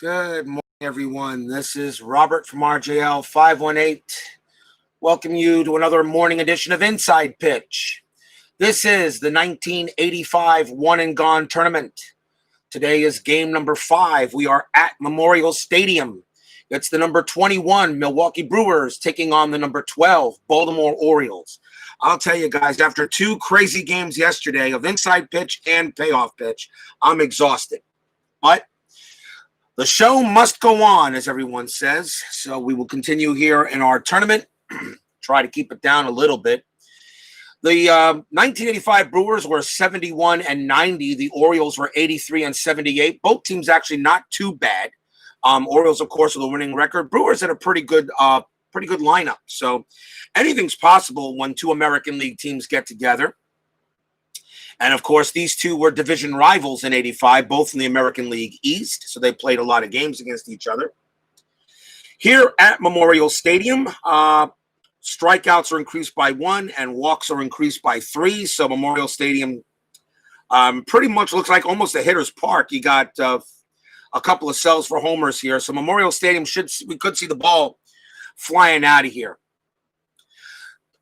Good morning, everyone. This is Robert from RJL 518. Welcome you to another morning edition of Inside Pitch. This is the 1985 One and Gone tournament. Today is game number 5. We are at Memorial Stadium. It's the number 21 Milwaukee Brewers taking on the number 12 Baltimore Orioles. I'll tell you guys, after 2 crazy games yesterday of Inside Pitch and Payoff Pitch, I'm exhausted. But the show must go on, as everyone says. So we will continue here in our tournament. Try to keep it down a little bit. The 1985 Brewers were 71 and 90. The Orioles were 83 and 78. Both teams actually not too bad. Orioles, of course, with a winning record. Brewers had a pretty good lineup. So anything's possible when 2 American League teams get together. And, of course, these 2 were division rivals in 85, both in the American League East. So they played a lot of games against each other. Here at Memorial Stadium, strikeouts are increased by 1 and walks are increased by 3. So Memorial Stadium pretty much looks like almost a hitter's park. You got a couple of cells for homers here. So Memorial Stadium, we could see the ball flying out of here.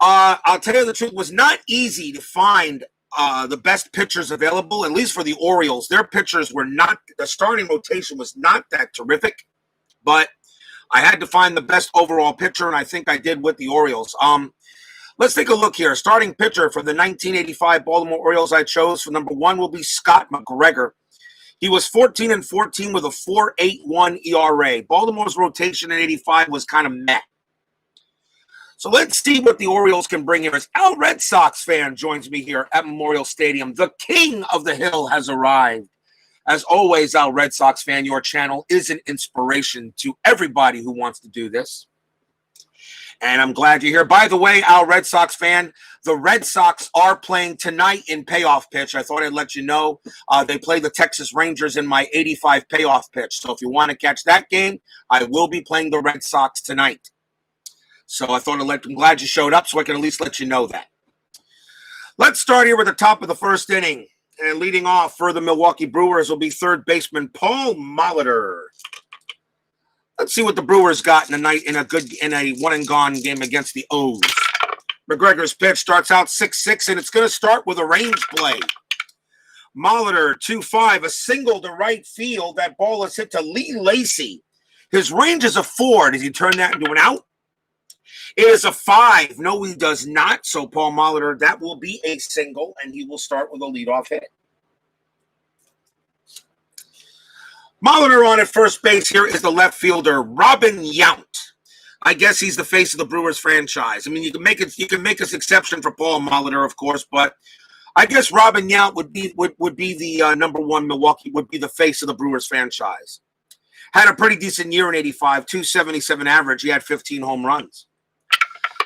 I'll tell you the truth, it was not easy to find the best pitchers available, at least for the Orioles. Their pitchers were not, the starting rotation was not that terrific, but I had to find the best overall pitcher, and I think I did with the Orioles. Let's take a look here. Starting pitcher for the 1985 Baltimore Orioles I chose for number 1 will be Scott McGregor. He was 14 and 14 with a 4.81 ERA. Baltimore's rotation in 85 was kind of meh. So let's see what the Orioles can bring here. As Al Red Sox fan joins me here at Memorial Stadium. The king of the hill has arrived. As always, Al Red Sox fan, your channel is an inspiration to everybody who wants to do this. And I'm glad you're here. By the way, Al Red Sox fan, the Red Sox are playing tonight in Payoff Pitch. I thought I'd let you know. They play the Texas Rangers in my 85 Payoff Pitch. So if you want to catch that game, I will be playing the Red Sox tonight. So I thought I'm glad you showed up so I can at least let you know that. Let's start here with the top of the first inning. And leading off for the Milwaukee Brewers will be third baseman Paul Molitor. Let's see what the Brewers got in a one and gone game against the O's. McGregor's pitch starts out 6-6, and it's going to start with a range play. Molitor 2-5, a single to right field. That ball is hit to Lacy. His range is a 4. Does he turn that into an out? It is a 5. No, he does not. So Paul Molitor, that will be a single, and he will start with a leadoff hit. Molitor on at first base here is the left fielder, Robin Yount. I guess he's the face of the Brewers franchise. I mean, you can make this exception for Paul Molitor, of course, but I guess Robin Yount would be the number 1 Milwaukee, would be the face of the Brewers franchise. Had a pretty decent year in 85, 277 average. He had 15 home runs.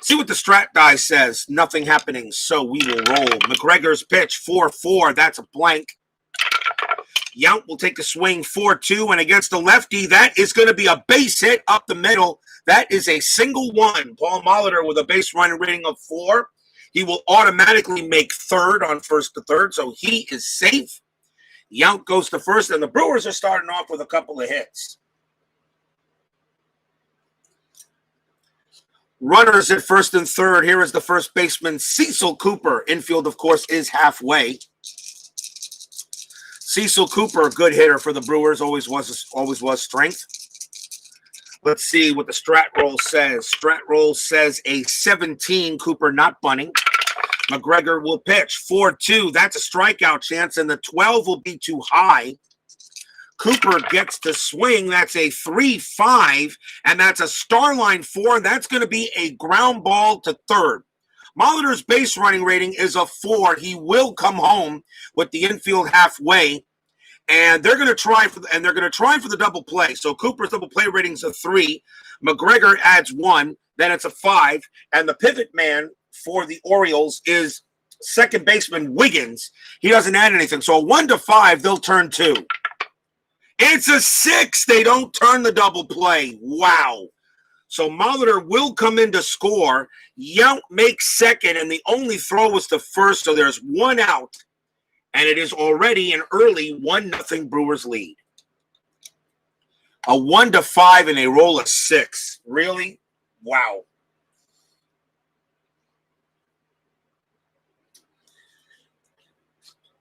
See what the strat guy says. Nothing happening, so we will roll. McGregor's pitch, 4-4. That's a blank. Yount will take a swing, 4-2. And against the lefty, that is going to be a base hit up the middle. That is a single 1. Paul Molitor with a base running rating of 4. He will automatically make third on first to third, so he is safe. Yount goes to first, and the Brewers are starting off with a couple of hits. Runners at first and third. Here is the first baseman, Cecil Cooper. Infield, of course, is halfway. Cecil Cooper, a good hitter for the Brewers, always was strength. Let's see what the strat roll says. Strat roll says a 17, Cooper not bunting. McGregor will pitch, 4-2. That's a strikeout chance, and the 12 will be too high. Cooper gets to swing. That's a 3-5, and that's a star line 4, and that's going to be a ground ball to third. Molitor's base running rating is a 4. He will come home with the infield halfway, and they're going to try for the double play. So Cooper's double play rating is a 3. McGregor adds 1, then it's a 5, and the pivot man for the Orioles is second baseman Wiggins. He doesn't add anything. So a 1-5, they'll turn 2. It's a 6. They don't turn the double play. Wow. So Molitor will come in to score. Yount makes second, and the only throw was to first, so there's 1 out. And it is already an early 1-0 Brewers lead. A 1-5 and a roll of 6. Really? Wow.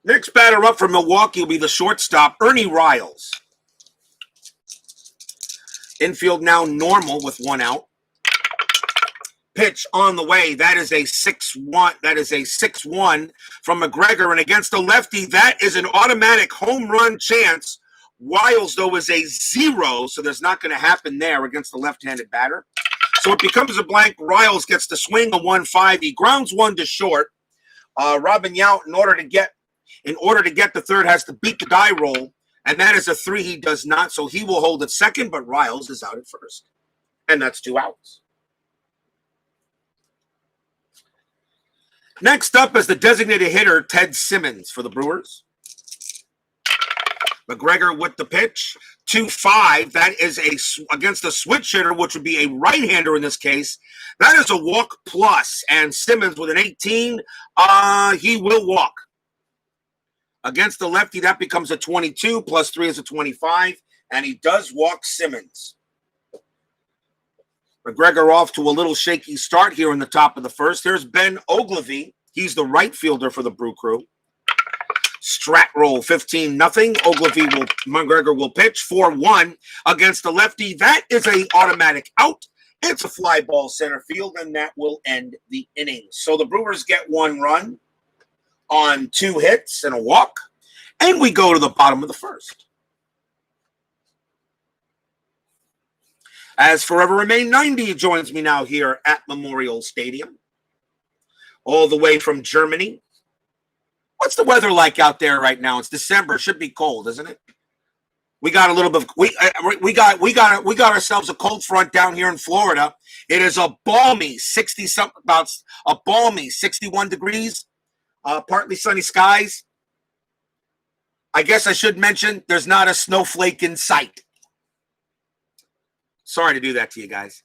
Next batter up for Milwaukee will be the shortstop, Ernie Riles. Infield now normal with 1 out. Pitch on the way. That is a 6-1. That is a 6-1 from McGregor. And against the lefty, that is an automatic home run chance. Riles, though, is a 0, so there's not going to happen there against the left-handed batter. So it becomes a blank. Riles gets the swing, a 1-5. He grounds 1 to short. Robin Yount, in order to get the third, has to beat the die roll, and that is a 3. He does not, so he will hold at second, but Riles is out at first. And that's 2 outs. Next up is the designated hitter, Ted Simmons for the Brewers. McGregor with the pitch, 2-5. That is against a switch hitter, which would be a right-hander in this case. That is a walk plus, and Simmons with an 18, he will walk. Against the lefty, that becomes a 22, plus 3 is a 25, and he does walk Simmons. McGregor off to a little shaky start here in the top of the first. Here's Ben Oglivie. He's the right fielder for the Brew Crew. Strat roll, 15-0. McGregor will pitch 4-1 against the lefty. That is an automatic out. It's a fly ball center field, and that will end the inning. So the Brewers get 1 run on 2 hits and a walk, and we go to the bottom of the first. As Forever Remain 90 joins me now here at Memorial Stadium, all the way from Germany. What's the weather like out there right now? It's December. It should be cold, isn't it? We got a little bit. We got ourselves a cold front down here in Florida. It is a balmy 61 degrees, partly sunny skies. I guess I should mention there's not a snowflake in sight. Sorry to do that to you guys.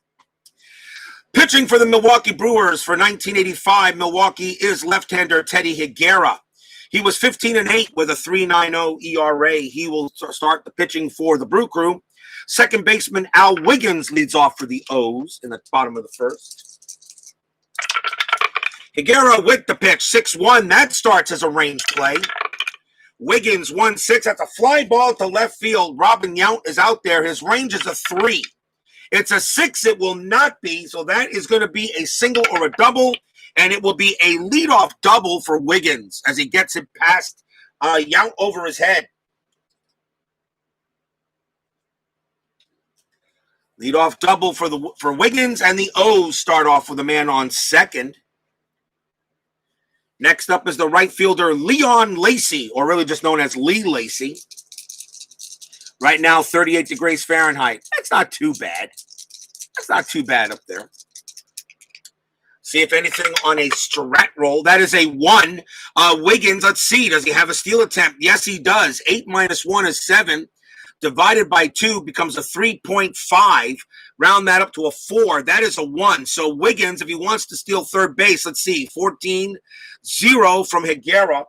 Pitching for the Milwaukee Brewers for 1985, Milwaukee is left-hander Teddy Higuera. He was 15-8 with a 3.90 ERA. He will start the pitching for the Brew Crew. Second baseman Al Wiggins leads off for the O's in the bottom of the first. Higuera with the pitch, 6-1. That starts as a range play. Wiggins 1-6. That's a fly ball to left field. Robin Yount is out there. His range is a 3. It's a 6. It will not be. So that is going to be a single or a double. And it will be a leadoff double for Wiggins as he gets it past Yount over his head. Leadoff double for Wiggins, and the O's start off with a man on second. Next up is the right fielder Leon Lacy, or really just known as Lee Lacy. Right now, 38 degrees Fahrenheit. That's not too bad. That's not too bad up there. See if anything on a strat roll. That is a 1. Wiggins, let's see. Does he have a steal attempt? Yes, he does. 8 minus 1 is 7. Divided by 2 becomes a 3.5. Round that up to a 4. That is a 1. So Wiggins, if he wants to steal third base, let's see. 14-0 from Higuera.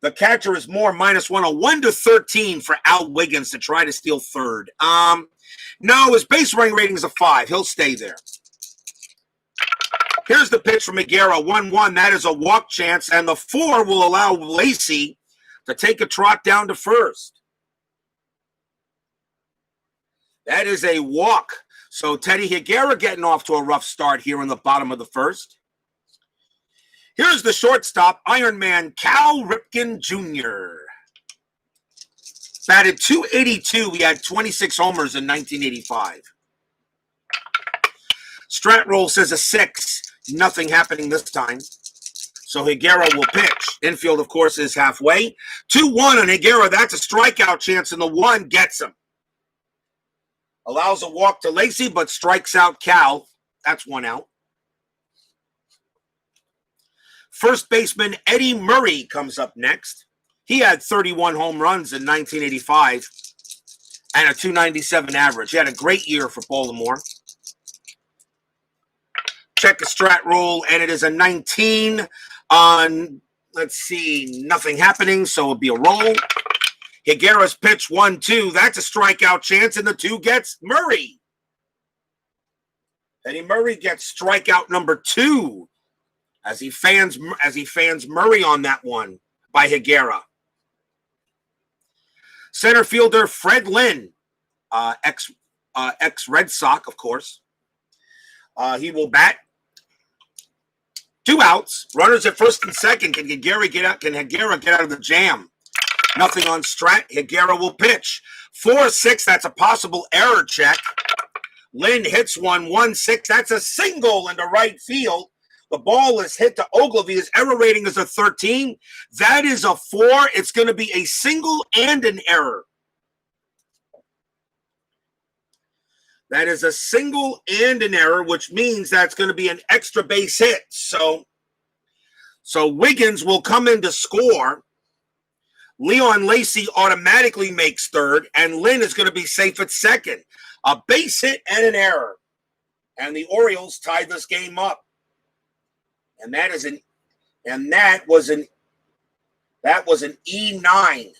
The catcher is Moore, minus 1. A 1-13 for Al Wiggins to try to steal third. No, his base running rating is a 5. He'll stay there. Here's the pitch from Higuera, 1-1. That is a walk chance, and the 4 will allow Lacy to take a trot down to first. That is a walk. So Teddy Higuera getting off to a rough start here in the bottom of the first. Here's the shortstop, Iron Man Cal Ripken Jr. Batted .282. He had 26 homers in 1985. Strat roll says a 6. Nothing happening this time. So Higuera will pitch. Infield, of course, is halfway. 2-1 on Higuera. That's a strikeout chance, and the 1 gets him. Allows a walk to Lacy, but strikes out Cal. That's 1 out. First baseman Eddie Murray comes up next. He had 31 home runs in 1985 and a .297 average. He had a great year for Baltimore. Check the strat roll, and it is a 19 on, let's see, nothing happening, so it'll be a roll. Higuera's pitch 1-2. That's a strikeout chance, and the 2 gets Murray. Eddie Murray gets strikeout number 2 as he fans Murray on that one by Higuera. Center fielder Fred Lynn, ex Red Sox, of course. He will bat. 2 outs. Runners at first and second. Can Higuera get out of the jam? Nothing on Strat. Higuera will pitch. 4-6. That's a possible error check. Lynn hits 1-1-6. That's a single into right field. The ball is hit to Ogilvy. His error rating is a 13. That is a 4. It's going to be a single and an error. That is a single and an error, which means that's going to be an extra base hit. So Wiggins will come in to score. Leon Lacy automatically makes third, and Lynn is going to be safe at second. A base hit and an error. And the Orioles tied this game up. And that was an E9.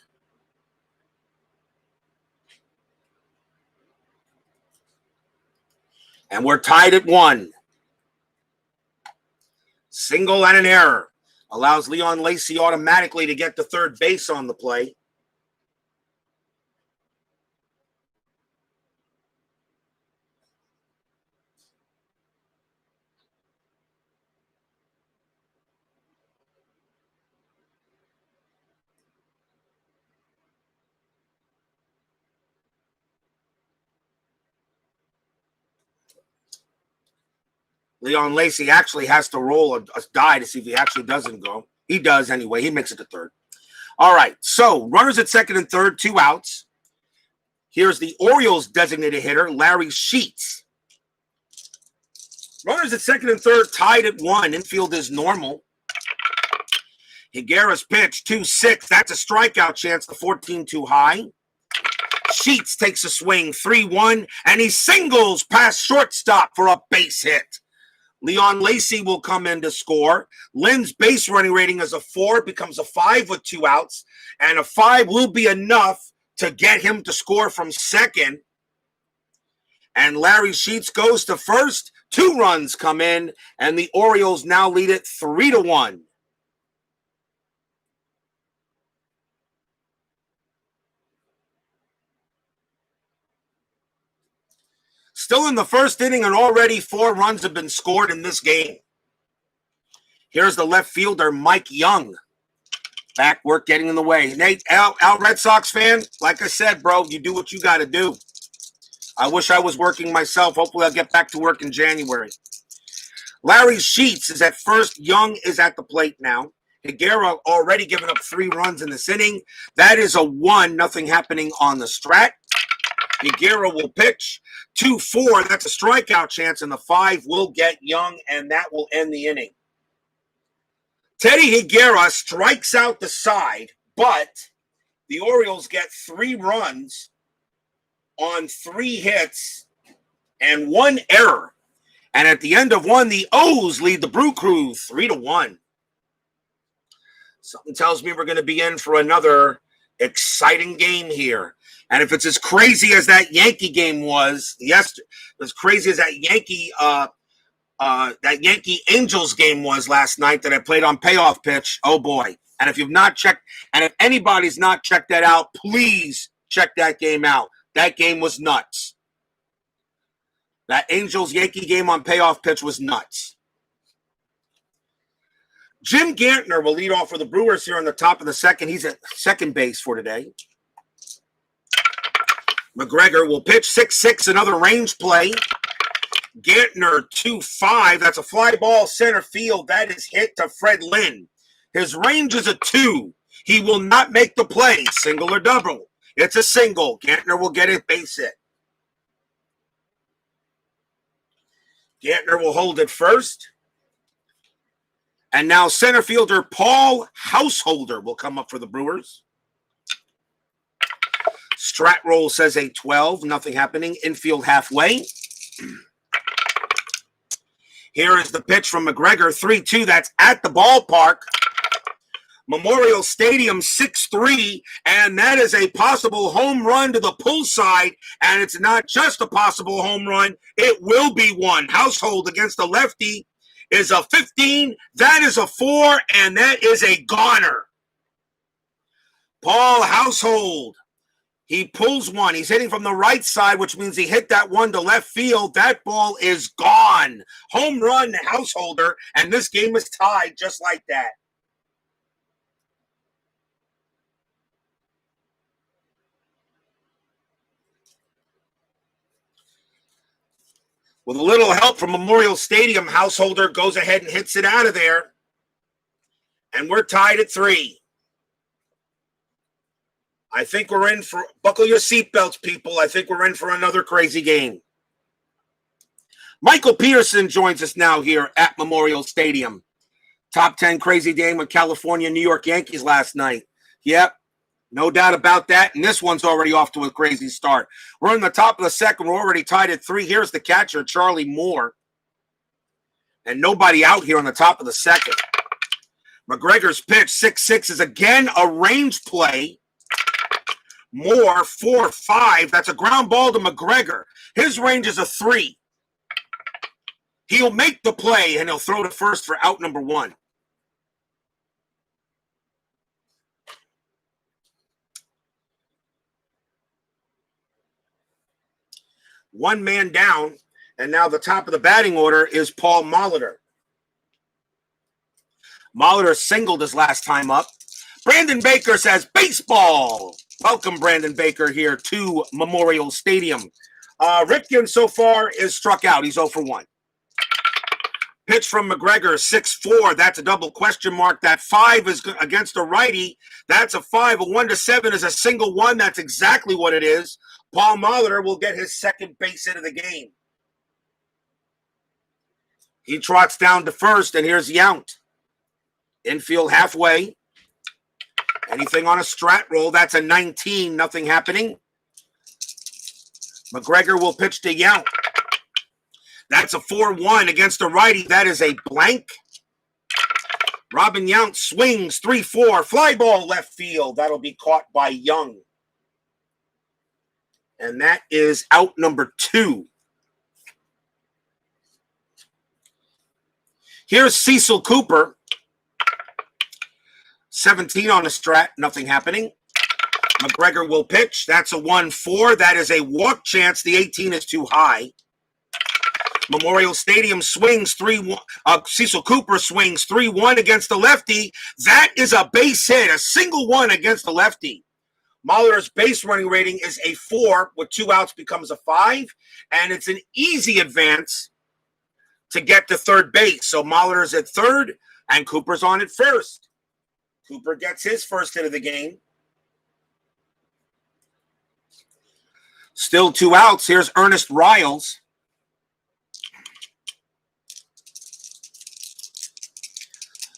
And we're tied at 1. Single and an error allows Leon Lacy automatically to get to third base on the play. Leon Lacy actually has to roll a die to see if he actually doesn't go. He does anyway. He makes it to third. All right. So runners at second and third, 2 outs. Here's the Orioles designated hitter, Larry Sheets. Runners at second and third tied at 1. Infield is normal. Higuera's pitch, 2-6. That's a strikeout chance, the 14 too high. Sheets takes a swing, 3-1, and he singles past shortstop for a base hit. Leon Lacy will come in to score. Lynn's base running rating is a 4. It becomes a 5 with 2 outs. And a 5 will be enough to get him to score from second. And Larry Sheets goes to first. 2 runs come in. And the Orioles now lead it 3-1. Still in the first inning, and already 4 runs have been scored in this game. Here's the left fielder, Mike Young. Back work getting in the way. Nate, Al Red Sox fan, like I said, bro, you do what you got to do. I wish I was working myself. Hopefully I'll get back to work in January. Larry Sheets is at first. Young is at the plate now. Higuera already given up 3 runs in this inning. That is a 1. Nothing happening on the strat. Higuera will pitch. 2-4, that's a strikeout chance, and the 5 will get Young, and that will end the inning. Teddy Higuera strikes out the side, but the Orioles get 3 runs on 3 hits and 1 error. And at the end of 1, the O's lead the Brew Crew 3-1. Something tells me we're going to be in for another exciting game here. And if it's as crazy as that Yankee game was yesterday, as crazy as that Yankee Angels game was last night that I played on Payoff Pitch, oh boy. And if you've not checked, and if anybody's not checked that out, please check that game out. That game was nuts. That Angels-Yankee game on Payoff Pitch was nuts. Jim Gantner will lead off for the Brewers here on the top of the second. He's at second base for today. McGregor will pitch 6-6, another range play. Gantner 2-5. That's a fly ball center field. That is hit to Fred Lynn. His range is a 2. He will not make the play, single or double. It's a single. Gantner will get it base hit. Gantner will hold it first. And now center fielder Paul Householder will come up for the Brewers. Strat roll says a 12. Nothing happening. Infield halfway. Here is the pitch from McGregor. 3-2. That's at the ballpark. Memorial Stadium 6-3, and that is a possible home run to the pull side, and it's not just a possible home run, it will be one. Household against the lefty is a 15, that is a 4, and that is a goner. Paul Household, he pulls one. He's hitting from the right side, which means he hit that one to left field. That ball is gone. Home run, Householder, and this game is tied just like that. With a little help from Memorial Stadium, Householder goes ahead and hits it out of there. And we're tied at 3. I think we're in for, buckle your seatbelts, people. I think we're in for another crazy game. Michael Peterson joins us now here at Memorial Stadium. Top 10 crazy game with California, New York Yankees last night. Yep. No doubt about that, and this one's already off to a crazy start. We're in the top of the second. We're already tied at 3. Here's the catcher, Charlie Moore. And nobody out here on the top of the second. McGregor's pitch, 6-6, is again a range play. Moore, 4-5. That's a ground ball to McGregor. His range is a 3. He'll make the play, and he'll throw to first for out number 1. One man down, and now the top of the batting order is Paul Molitor. Molitor singled his last time up. Brandon Baker says, baseball. Welcome, Brandon Baker, here to Memorial Stadium. Ripken so far is struck out. He's 0 for 1. Pitch from McGregor, 6-4. That's a double question mark. That 5 is against a righty. That's a 5. A 1-7 is a single 1. That's exactly what it is. Paul Molitor will get his second base hit of the game. He trots down to first, and here's Yount. Infield halfway. Anything on a strat roll, that's a 19. Nothing happening. McGregor will pitch to Yount. That's a 4-1 against a righty. That is a blank. Robin Yount swings, 3-4. Fly ball left field. That'll be caught by Young. And that is out number 2. Here's Cecil Cooper. 17 on the strat, nothing happening. McGregor will pitch. That's a 1-4. That is a walk chance. The 18 is too high. Memorial Stadium swings 3-1. Cecil Cooper swings 3-1 against the lefty. That is a base hit, a single 1 against the lefty. Molitor's base running rating is a 4, with 2 outs becomes a 5, and it's an easy advance to get to third base. So Molitor's at third, and Cooper's on at first. Cooper gets his first hit of the game. Still 2 outs. Here's Ernest Riles.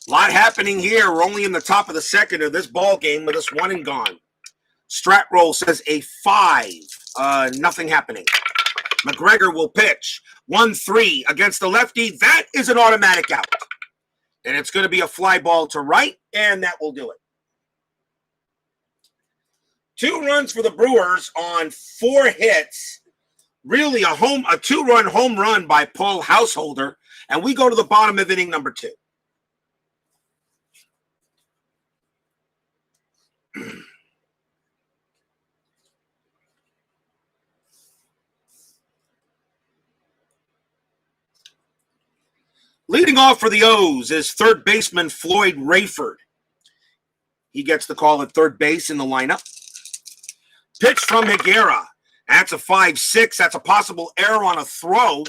A lot happening here. We're only in the top of the second of this ball game with us 1 and gone. Strat roll says a 5. Nothing happening. McGregor will pitch. 1-3 against the lefty. That is an automatic out. And it's going to be a fly ball to right, and that will do it. 2 runs for the Brewers on 4 hits. Really a 2-run home run by Paul Householder. And we go to the bottom of inning number 2. Leading off for the O's is third baseman Floyd Rayford. He gets the call at third base in the lineup. Pitch from Higuera. That's a 5-6. That's a possible error on a throw.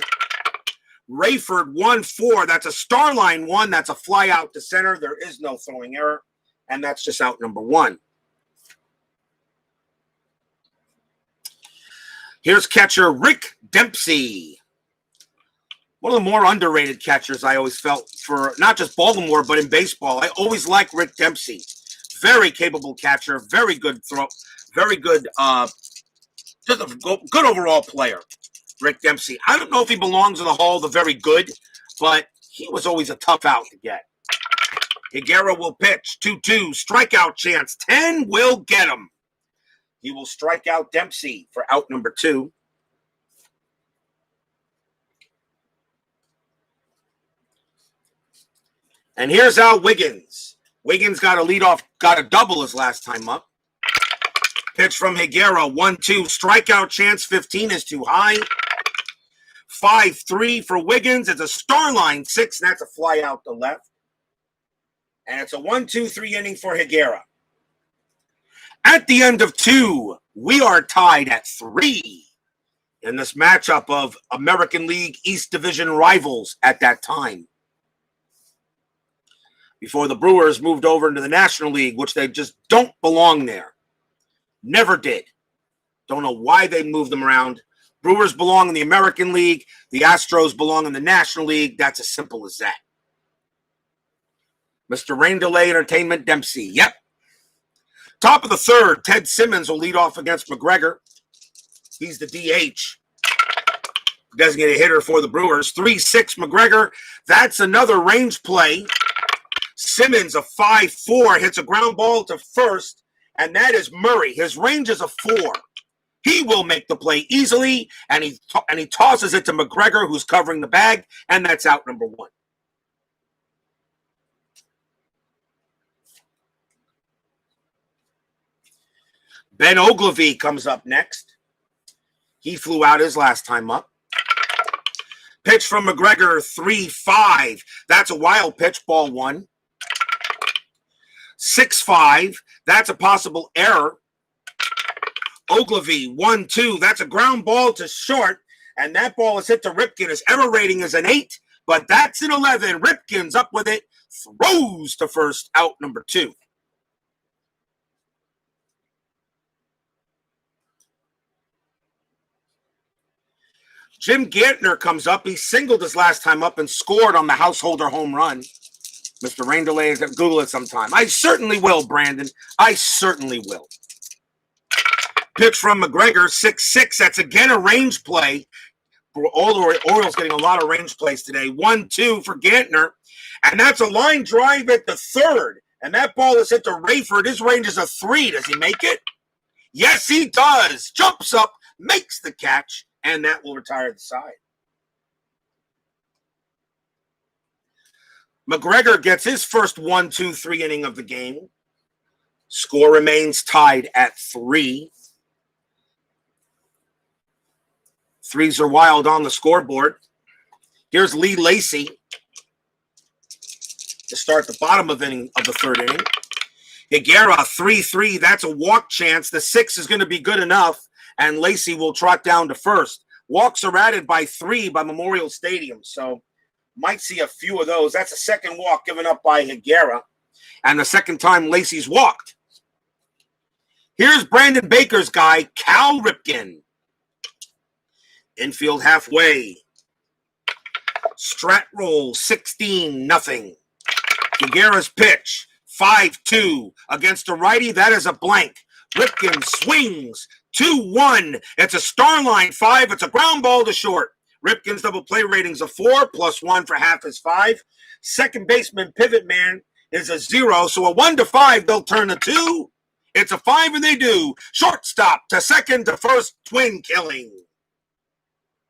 Rayford 1-4. That's a star line 1. That's a fly out to center. There is no throwing error. And that's just out number 1. Here's catcher Rick Dempsey. One of the more underrated catchers I always felt for not just Baltimore, but in baseball. I always liked Rick Dempsey. Very capable catcher, very good throw, very good, just a good overall player, Rick Dempsey. I don't know if he belongs in the Hall of the Very Good, but he was always a tough out to get. Higuera will pitch. 2-2. Strikeout chance. 10 will get him. He will strike out Dempsey for out number 2. And here's Al Wiggins. Wiggins got a double his last time up. Pitch from Higuera, 1-2. Strikeout chance, 15 is too high. 5-3 for Wiggins. It's a star line 6, and that's a fly out to left. And it's a 1-2-3 inning for Higuera. At the end of 2, we are tied at 3 in this matchup of American League East Division rivals at that time. Before the Brewers moved over into the National League, which they just don't belong there. Never did. Don't know why they moved them around. Brewers belong in the American League. The Astros belong in the National League. That's as simple as that. Mr. Rain Delay Entertainment Dempsey. Yep. Top of the 3rd, Ted Simmons will lead off against McGregor. He's the DH. Designated hitter for the Brewers. 3-6 McGregor. That's another range play. Simmons, a 5-4, hits a ground ball to first, and that is Murray. His range is a 4. He will make the play easily, and he tosses it to McGregor, who's covering the bag, and that's out number 1. Ben Ogilvy comes up next. He flew out his last time up. Pitch from McGregor, 3-5. That's a wild pitch, ball 1. 6-5. That's a possible error. Ogilvy, 1-2. That's a ground ball to short, and that ball is hit to Ripken. His error rating is an 8, but that's an 11. Ripken's up with it, throws to first, out number 2. Jim Gantner comes up. He singled his last time up and scored on the householder home run. Mr. Rain Delay, Google it sometime. I certainly will, Brandon. I certainly will. Pitch from McGregor, 6-6. That's again a range play. All the Orioles getting a lot of range plays today. 1-2 for Gantner. And that's a line drive at the 3rd. And that ball is hit to Rayford. His range is a 3. Does he make it? Yes, he does. Jumps up, makes the catch, and that will retire the side. McGregor gets his first 1-2-3 inning of the game. Score remains tied at 3. 3s are wild on the scoreboard. Here's Lee Lacy to start the bottom of the 3rd inning. Higuera, 3-3. That's a walk chance. The 6 is going to be good enough, and Lacy will trot down to first. Walks are added by 3 by Memorial Stadium, so might see a few of those. That's a second walk given up by Higuera, and the second time Lacy's walked. Here's Brandon Baker's guy, Cal Ripken. Infield halfway. Strat roll, 16-0. Higuera's pitch, 5-2 against a righty. That is a blank. Ripken swings, 2-1. It's a star line 5. It's a ground ball to short. Ripken's double play rating's a 4, +1 for half is 5. Second baseman pivot man is a 0. So a 1-5, they'll turn to 2. It's a 5, and they do. Shortstop to second to first, twin killing.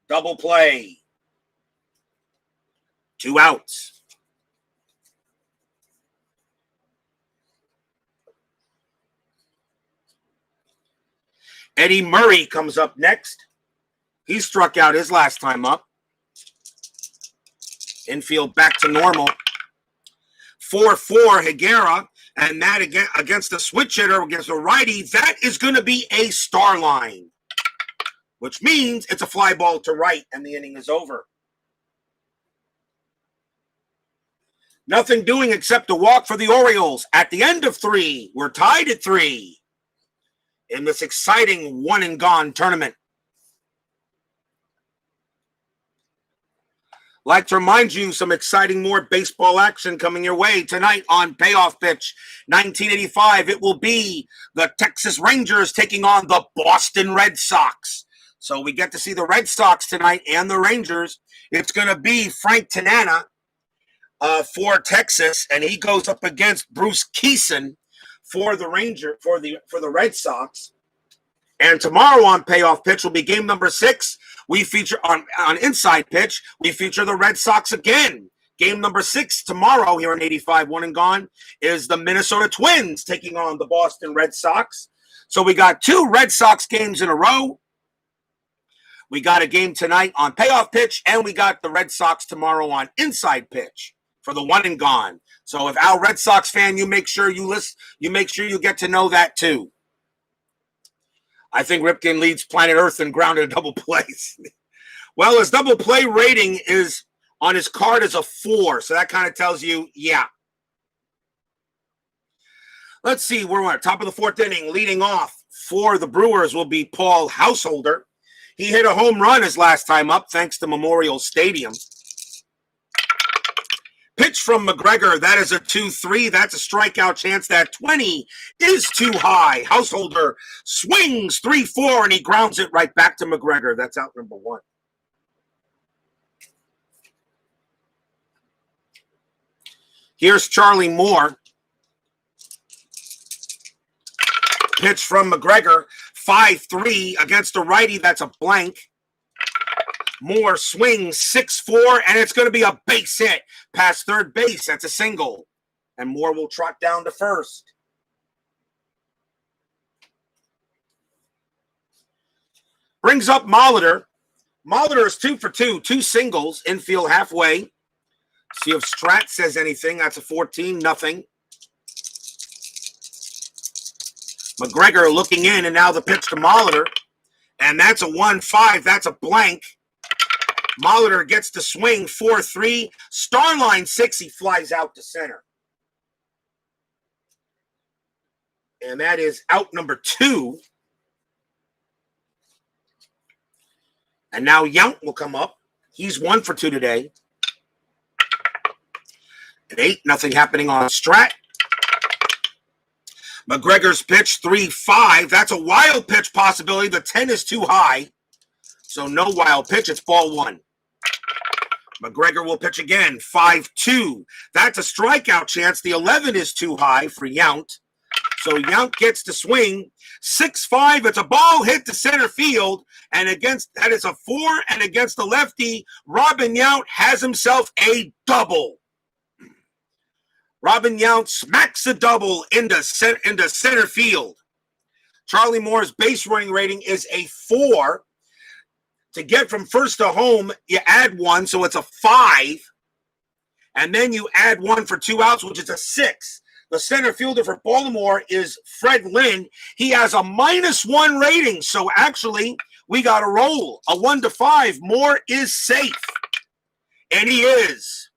Double play. 2 outs. Eddie Murray comes up next. He struck out his last time up. Infield back to normal. 4-4 Higuera, and that again against the switch hitter, against a righty, that is going to be a star line, which means it's a fly ball to right, and the inning is over. Nothing doing except a walk for the Orioles. At the end of 3, we're tied at 3 in this exciting one-and-gone tournament. Like to remind you, some exciting more baseball action coming your way tonight on Payoff Pitch 1985. It will be the Texas Rangers taking on the Boston Red Sox. So we get to see the Red Sox tonight and the Rangers. It's going to be Frank Tanana for Texas, and he goes up against Bruce Keeson for the Red Sox. And tomorrow on Payoff Pitch will be game number 6. We feature on Inside Pitch. We feature the Red Sox again. Game number 6 tomorrow here on 85 One and Gone is the Minnesota Twins taking on the Boston Red Sox. So we got 2 Red Sox games in a row. We got a game tonight on Payoff Pitch, and we got the Red Sox tomorrow on Inside Pitch for the One and Gone. So if Al Red Sox fan, you make sure you listen. You make sure you get to know that too. I think Ripken leads planet Earth in grounded double plays. Well, his double play rating is on his card is a 4, so that kind of tells you, yeah. Let's see, we're on top of the 4th inning. Leading off for the Brewers will be Paul Householder. He hit a home run his last time up, thanks to Memorial Stadium. Pitch from McGregor, that is a 2-3. That's a strikeout chance. That 20 is too high. Householder swings 3-4, and he grounds it right back to McGregor. That's out number 1. Here's Charlie Moore. Pitch from McGregor, 5-3 against a righty. That's a blank. Moore swings 6-4, and it's going to be a base hit past third base. That's a single. And Moore will trot down to first. Brings up Molitor. Molitor is 2 for 2, 2 singles, infield halfway. See if Strat says anything. That's a 14, nothing. McGregor looking in, and now the pitch to Molitor. And that's a 1-5. That's a blank. Molitor gets to swing 4-3. Starline 6, he flies out to center. And that is out number 2. And now Yount will come up. He's 1 for 2 today. At 8, nothing happening on Strat. McGregor's pitch, 3-5. That's a wild pitch possibility. The 10 is too high. So no wild pitch. It's ball 1. McGregor will pitch again, 5-2. That's a strikeout chance. The 11 is too high for Yount. So Yount gets to swing 6-5. It's a ball hit to center field. And that is a 4. And against the lefty, Robin Yount has himself a double. Robin Yount smacks a double into center field. Charlie Moore's base running rating is a 4. To get from first to home, you add 1, so it's a 5. And then you add 1 for 2 outs, which is a 6. The center fielder for Baltimore is Fred Lynn. He has a -1 rating, so actually we got a roll, a 1-5. Moore is safe, and he is.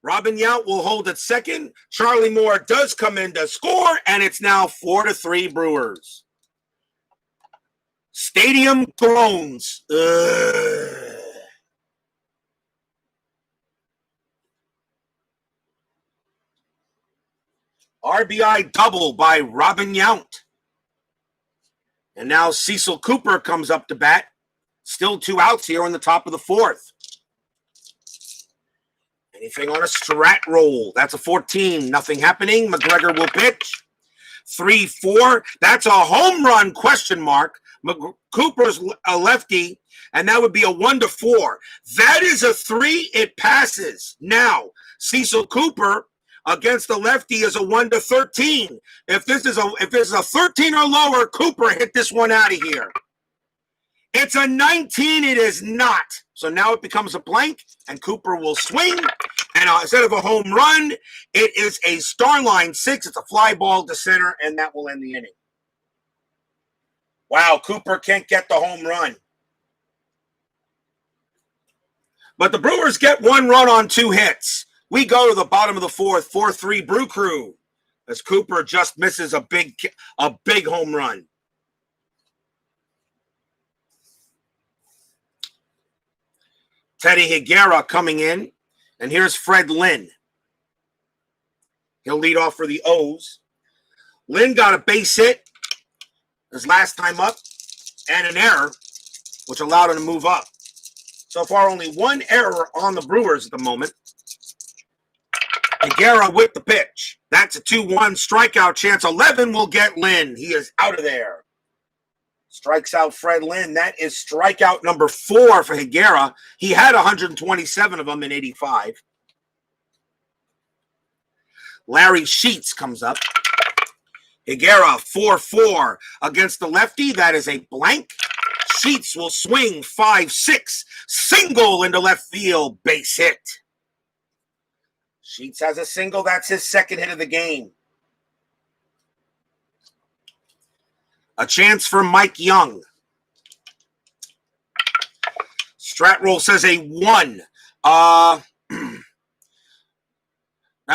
Robin Yount will hold at second. Charlie Moore does come in to score, and it's now 4-3 Brewers. Stadium groans. RBI double by Robin Yount. And now Cecil Cooper comes up to bat. Still 2 outs here in the top of the 4th. Anything on a Strat roll? That's a 14. Nothing happening. McGregor will pitch. 3-4. That's a home run, question mark. Cooper's a lefty, and that would be a 1-4. That is a 3. It passes. Now, Cecil Cooper against the lefty is a 1-13. If this is a 13 or lower, Cooper hit this one out of here. It's a 19. It is not. So now it becomes a blank, and Cooper will swing. And instead of a home run, it is a Starline 6. It's a fly ball to center, and that will end the inning. Wow, Cooper can't get the home run. But the Brewers get 1 run on 2 hits. We go to the bottom of the 4th, 4-3 Brew Crew, as Cooper just misses a big home run. Teddy Higuera coming in, and here's Fred Lynn. He'll lead off for the O's. Lynn got a base hit his last time up, and an error, which allowed him to move up. So far, only one error on the Brewers at the moment. Higuera with the pitch. That's a 2-1 strikeout chance. 11 will get Lynn. He is out of there. Strikes out Fred Lynn. That is strikeout number 4 for Higuera. He had 127 of them in 85. Larry Sheets comes up. Higuera 4-4 against the lefty. That is a blank. Sheets will swing 5-6. Single into left field. Base hit. Sheets has a single. That's his second hit of the game. A chance for Mike Young. Strat roll says a 1. That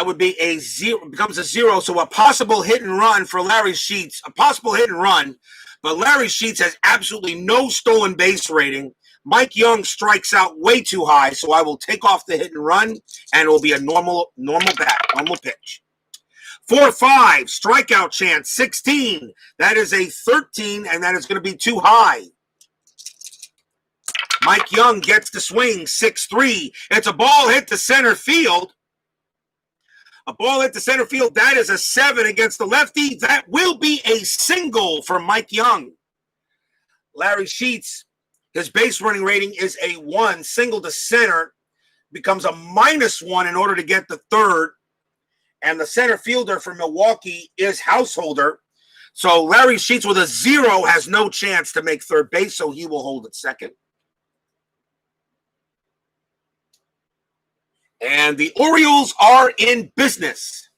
would be a 0. Becomes a 0. So a possible hit and run for Larry Sheets. A possible hit and run. But Larry Sheets has absolutely no stolen base rating. Mike Young strikes out way too high, so I will take off the hit and run, and it will be a normal pitch. 4-5, strikeout chance, 16. That is a 13, and that is going to be too high. Mike Young gets the swing, 6-3. It's a ball hit to center field. A ball hit to center field. That is a 7 against the lefty. That will be a single for Mike Young. Larry Sheets, his base running rating is a 1. Single to center becomes a -1 in order to get the third. And the center fielder for Milwaukee is Householder. So Larry Sheets with a 0 has no chance to make third base, so he will hold at second. And the Orioles are in business.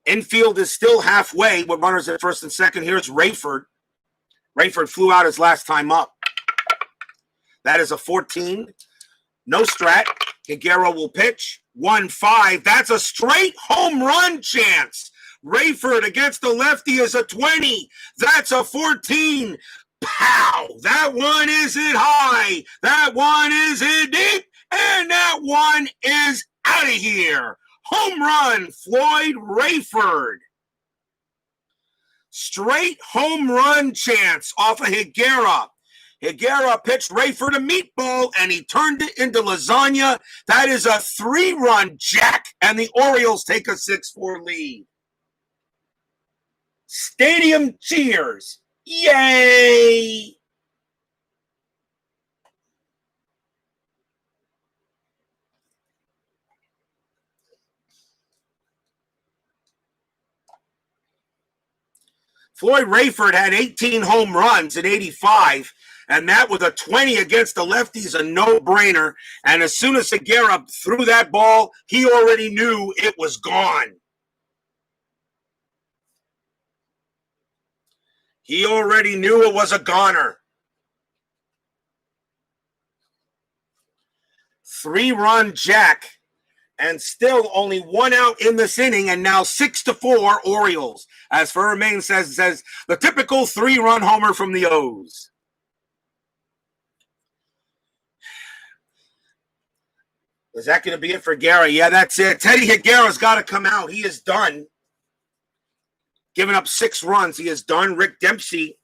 Infield is still halfway with runners at first and second. Here's Rayford. Rayford flew out his last time up. That is a 14. No strat. Higuera will pitch. 1-5. That's a straight home run chance. Rayford against the lefty is a 20. That's a 14. Pow! That one is it high. That one is it deep. And that one is out of here. Home run, Floyd Rayford. Straight home run chance off of Higuera. Higuera pitched Rayford a meatball, and he turned it into lasagna. That is a 3-run jack, and the Orioles take a 6-4 lead. Stadium cheers. Yay! Floyd Rayford had 18 home runs in 85, and that with a 20 against the lefties, a no-brainer. And as soon as Higuera threw that ball, he already knew it was gone. He already knew it was a goner. 3-run jack, and still only 1 out in this inning, and now 6-4 Orioles. As Furman says the typical 3-run homer from the O's. Is that going to be it for Higuera? Yeah, that's it. Teddy Higuera's got to come out. He is done. Giving up 6 runs. He is done. Rick Dempsey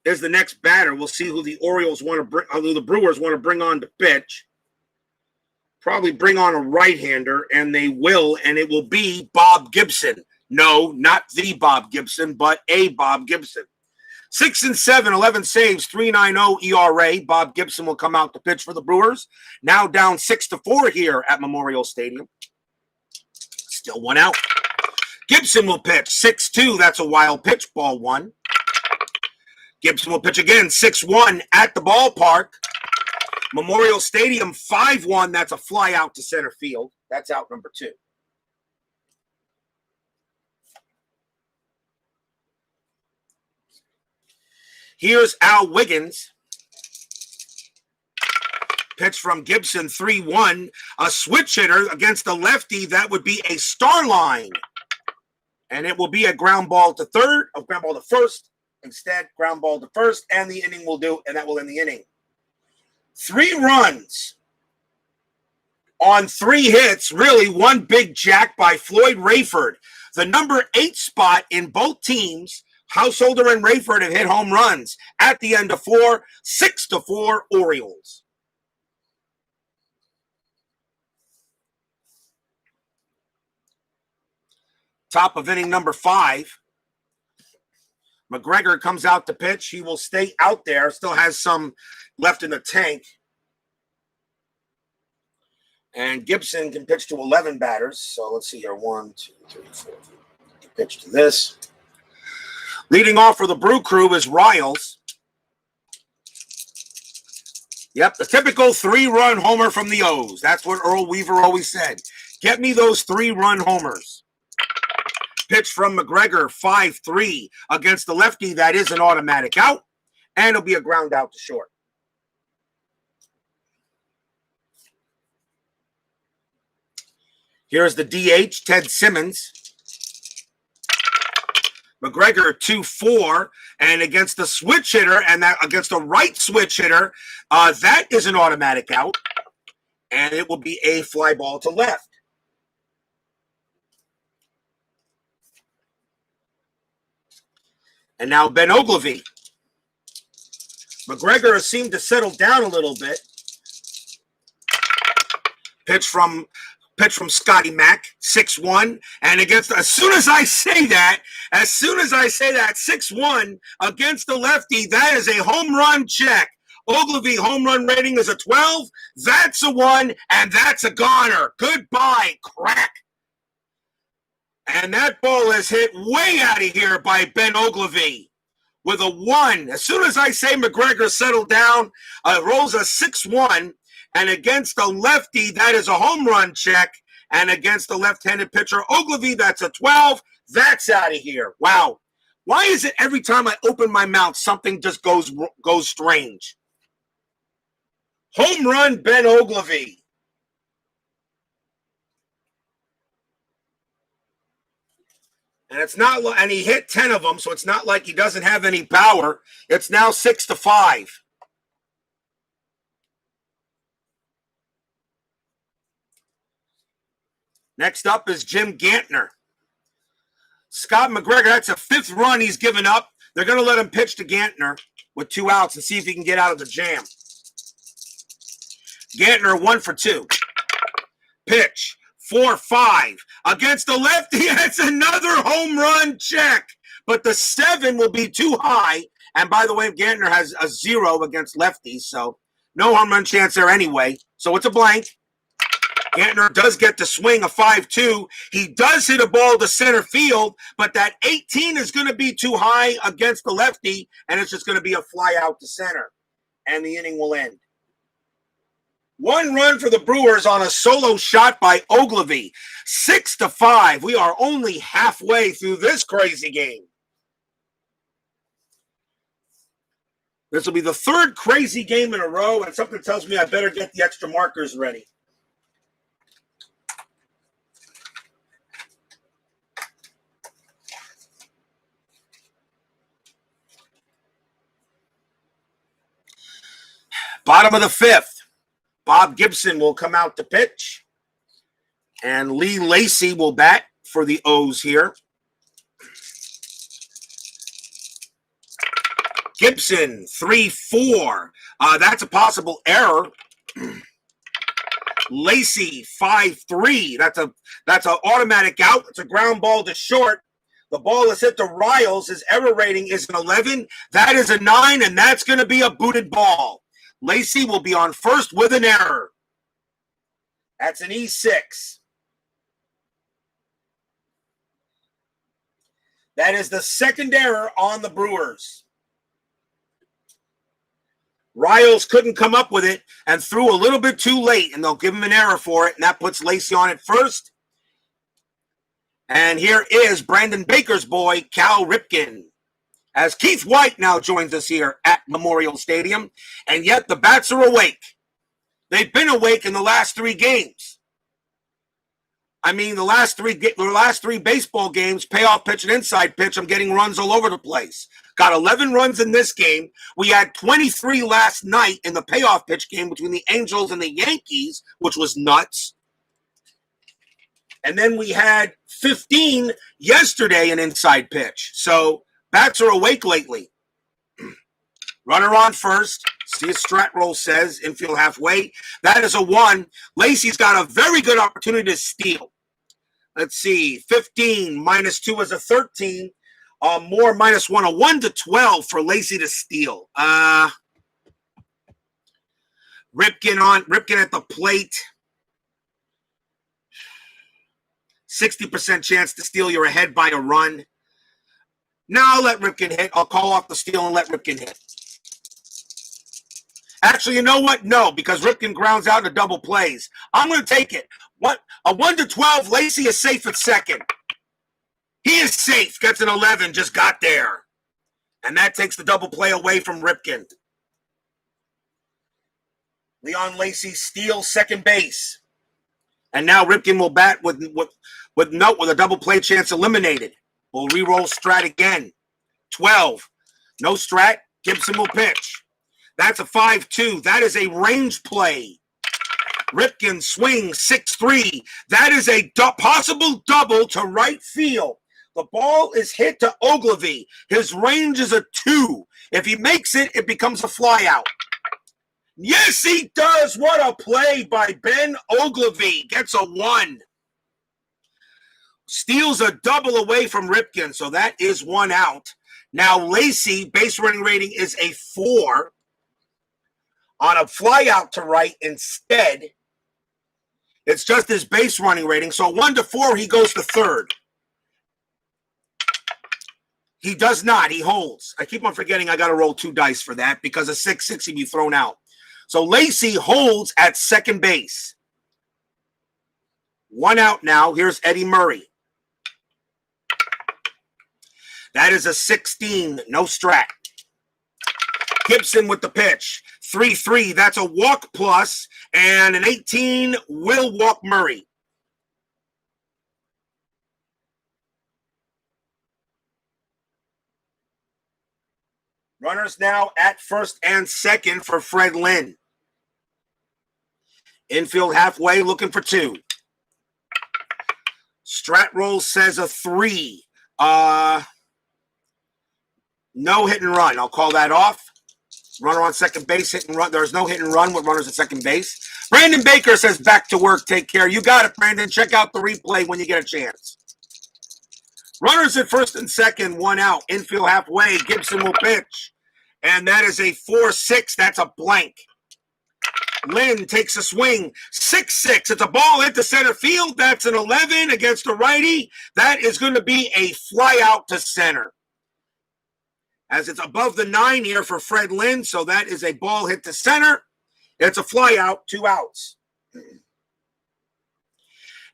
is the next batter. We'll see who the Orioles want to bring, who the Brewers want to bring on to pitch. Probably bring on a right-hander, and they will, and it will be Bob Gibson. No, not the Bob Gibson, but a Bob Gibson. 6-7, 11 saves, 3.90 ERA. Bob Gibson will come out to pitch for the Brewers. Now down 6-4 here at Memorial Stadium. Still 1 out. Gibson will pitch 6-2. That's a wild pitch, ball 1. Gibson will pitch again 6-1 at the ballpark. Memorial Stadium 5-1. That's a fly out to center field. That's out number 2. Here's Al Wiggins. Pitch from Gibson, 3-1. A switch hitter against the lefty. That would be a star line. And it will be a ground ball to third, a ground ball to first. Instead, ground ball to first, and the inning will do, and that will end the inning. 3 runs on 3 hits. Really, 1 big jack by Floyd Rayford. The number 8 spot in both teams Householder and Rayford have hit home runs at the end of 4, 6-4 Orioles. Top of inning number 5. McGregor comes out to pitch. He will stay out there. Still has some left in the tank. And Gibson can pitch to 11 batters. So let's see here. 1, 2, 3, 4. Pitch to this. Leading off for the Brew Crew is Riles. Yep, the typical 3-run homer from the O's. That's what Earl Weaver always said. Get me those 3-run homers. Pitch from McGregor, 5-3 against the lefty. That is an automatic out, and it'll be a ground out to short. Here's the DH, Ted Simmons. McGregor 2-4, and against the switch hitter, and that against the right switch hitter, that is an automatic out, and it will be a fly ball to left. And now Ben Oglivie. McGregor has seemed to settle down a little bit. Pitch from Scotty Mack, 6-1. And against, as soon as I say that, 6-1 against the lefty, that is a home run check. Oglivie home run rating is a 12. That's a 1, and that's a goner. Goodbye, crack. And that ball is hit way out of here by Ben Oglivie with a 1. As soon as I say McGregor settled down, rolls a 6-1. And against the lefty, that is a home run check. And against the left-handed pitcher, Oglivie, that's a 12. That's out of here. Wow. Why is it every time I open my mouth, something just goes strange? Home run, Ben Oglivie. And it's not, and he hit 10 of them, so it's not like he doesn't have any power. It's now 6-5. Next up is Jim Gantner. Scott McGregor, that's a 5th run he's given up. They're going to let him pitch to Gantner with 2 outs and see if he can get out of the jam. Gantner 1 for 2. Pitch. 4-5 against the lefty. That's another home run check, but the 7 will be too high. And by the way, Gantner has a 0 against lefties, so no home run chance there anyway. So it's a blank. Gantner does get to swing a 5-2. He does hit a ball to center field, but that 18 is going to be too high against the lefty, and it's just going to be a fly out to center, and the inning will end. 1 run for the Brewers on a solo shot by Oglivie. 6-5. We are only halfway through this crazy game. This will be the 3rd crazy game in a row, and something tells me I better get the extra markers ready. Bottom of the 5th. Bob Gibson will come out to pitch. And Lee Lacy will bat for the O's here. Gibson, 3-4. That's a possible error. Lacy, 5-3. That's an automatic out. It's a ground ball to short. The ball is hit to Riles. His error rating is an 11. That is a 9, and that's going to be a booted ball. Lacy will be on first with an error. That's an E6. That is the 2nd error on the Brewers. Riles couldn't come up with it and threw a little bit too late, and they'll give him an error for it, and that puts Lacy on at first. And here is Brandon Baker's boy, Cal Ripken, as Keith White now joins us here at Memorial Stadium, and yet the bats are awake. They've been awake in the last 3 games. I mean, the last three baseball games, payoff pitch and inside pitch, I'm getting runs all over the place. Got 11 runs in this game. We had 23 last night in the payoff pitch game between the Angels and the Yankees, which was nuts. And then we had 15 yesterday in inside pitch. So Bats are awake lately. Runner on first. See as Strat Roll says, infield halfway. That is a 1. Lacy's got a very good opportunity to steal. Let's see. 15 minus 2 is a 13. More minus 1. A 1 to 12 for Lacy to steal. Ripken at the plate. 60% chance to steal. You're ahead by a run. Now I'll let Ripken hit. I'll call off the steal and let Ripken hit. Actually, you know what? No, because Ripken grounds out into double plays. I'm going to take it. A 1 to 12, Lacy is safe at second. He is safe. Gets an 11, just got there. And that takes the double play away from Ripken. Leon Lacy steals second base. And now Ripken will bat with a double play chance eliminated. We'll re-roll Strat again. 12. No Strat. Gibson will pitch. That's a 5-2. That is a range play. Ripken swings 6-3. That is a possible double to right field. The ball is hit to Ogilvy. His range is a 2. If he makes it, it becomes a flyout. Yes, he does. What a play by Ben Ogilvy. Gets a 1. Steals a double away from Ripken, so that is 1 out. Now Lacy, base running rating is a 4. On a fly out to right instead, it's just his base running rating. So 1 to 4, he goes to third. He does not. He holds. I keep on forgetting I got to roll 2 dice for that because a 6-6 he'd be thrown out. So Lacy holds at second base. 1 out now. Here's Eddie Murray. That is a 16. No Strat. Gibson with the pitch. 3-3. That's a walk plus, and an 18 will walk Murray. Runners now at first and second for Fred Lynn. Infield halfway, looking for 2. Strat Roll says a 3. No hit and run. I'll call that off. Runner on second base, hit and run. There's no hit and run with runners at second base. Brandon Baker says back to work. Take care. You got it, Brandon. Check out the replay when you get a chance. Runners at first and second, 1 out. Infield halfway. Gibson will pitch. And that is a 4-6. That's a blank. Lynn takes a swing. 6-6. It's a ball hit to center field. That's an 11 against a righty. That is going to be a fly out to center. As it's above the 9 here for Fred Lynn, so that is a ball hit to center. It's a fly out, 2 outs.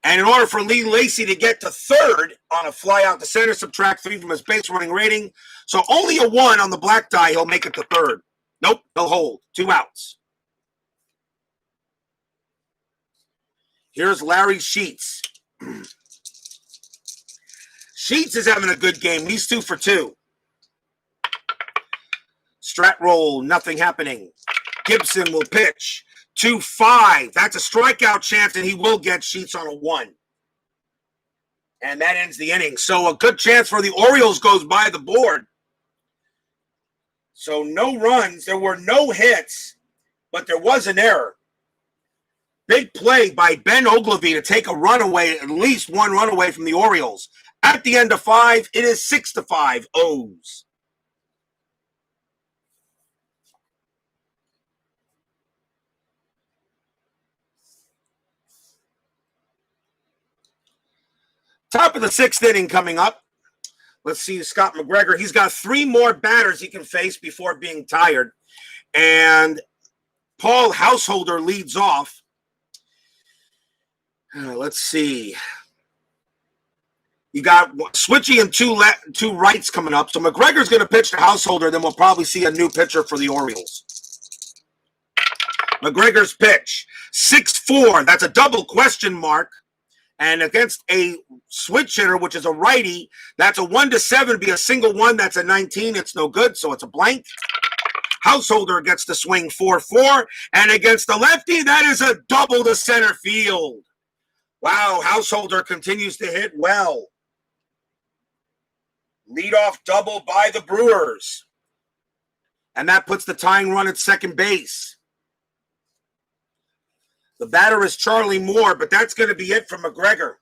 And in order for Lee Lacy to get to third on a fly out to center, subtract 3 from his base running rating. So only a 1 on the black die, he'll make it to third. Nope, he'll hold, 2 outs. Here's Larry Sheets. Sheets is having a good game. He's 2 for 2. Strat Roll, nothing happening. Gibson will pitch. 2-5. That's a strikeout chance, and he will get Sheets on a 1. And that ends the inning. So a good chance for the Orioles goes by the board. So no runs. There were no hits, but there was an error. Big play by Ben Ogilvy to take a run away, at least 1 run away from the Orioles. At the end of 5, it is 6-5 O's. Top of the 6th inning coming up. Let's see Scott McGregor. He's got 3 more batters he can face before being tired. And Paul Householder leads off. Let's see. You got Switchy and 2 rights coming up. So McGregor's going to pitch to Householder. Then we'll probably see a new pitcher for the Orioles. McGregor's pitch. 6-4. That's a double question mark. And against a switch hitter, which is a righty, that's a 1 to 7. Be a single 1. That's a 19. It's no good, so it's a blank. Householder gets to swing 4-4. And against the lefty, that is a double to center field. Wow, Householder continues to hit well. Leadoff double by the Brewers. And that puts the tying run at second base. The batter is Charlie Moore, but that's going to be it for McGregor.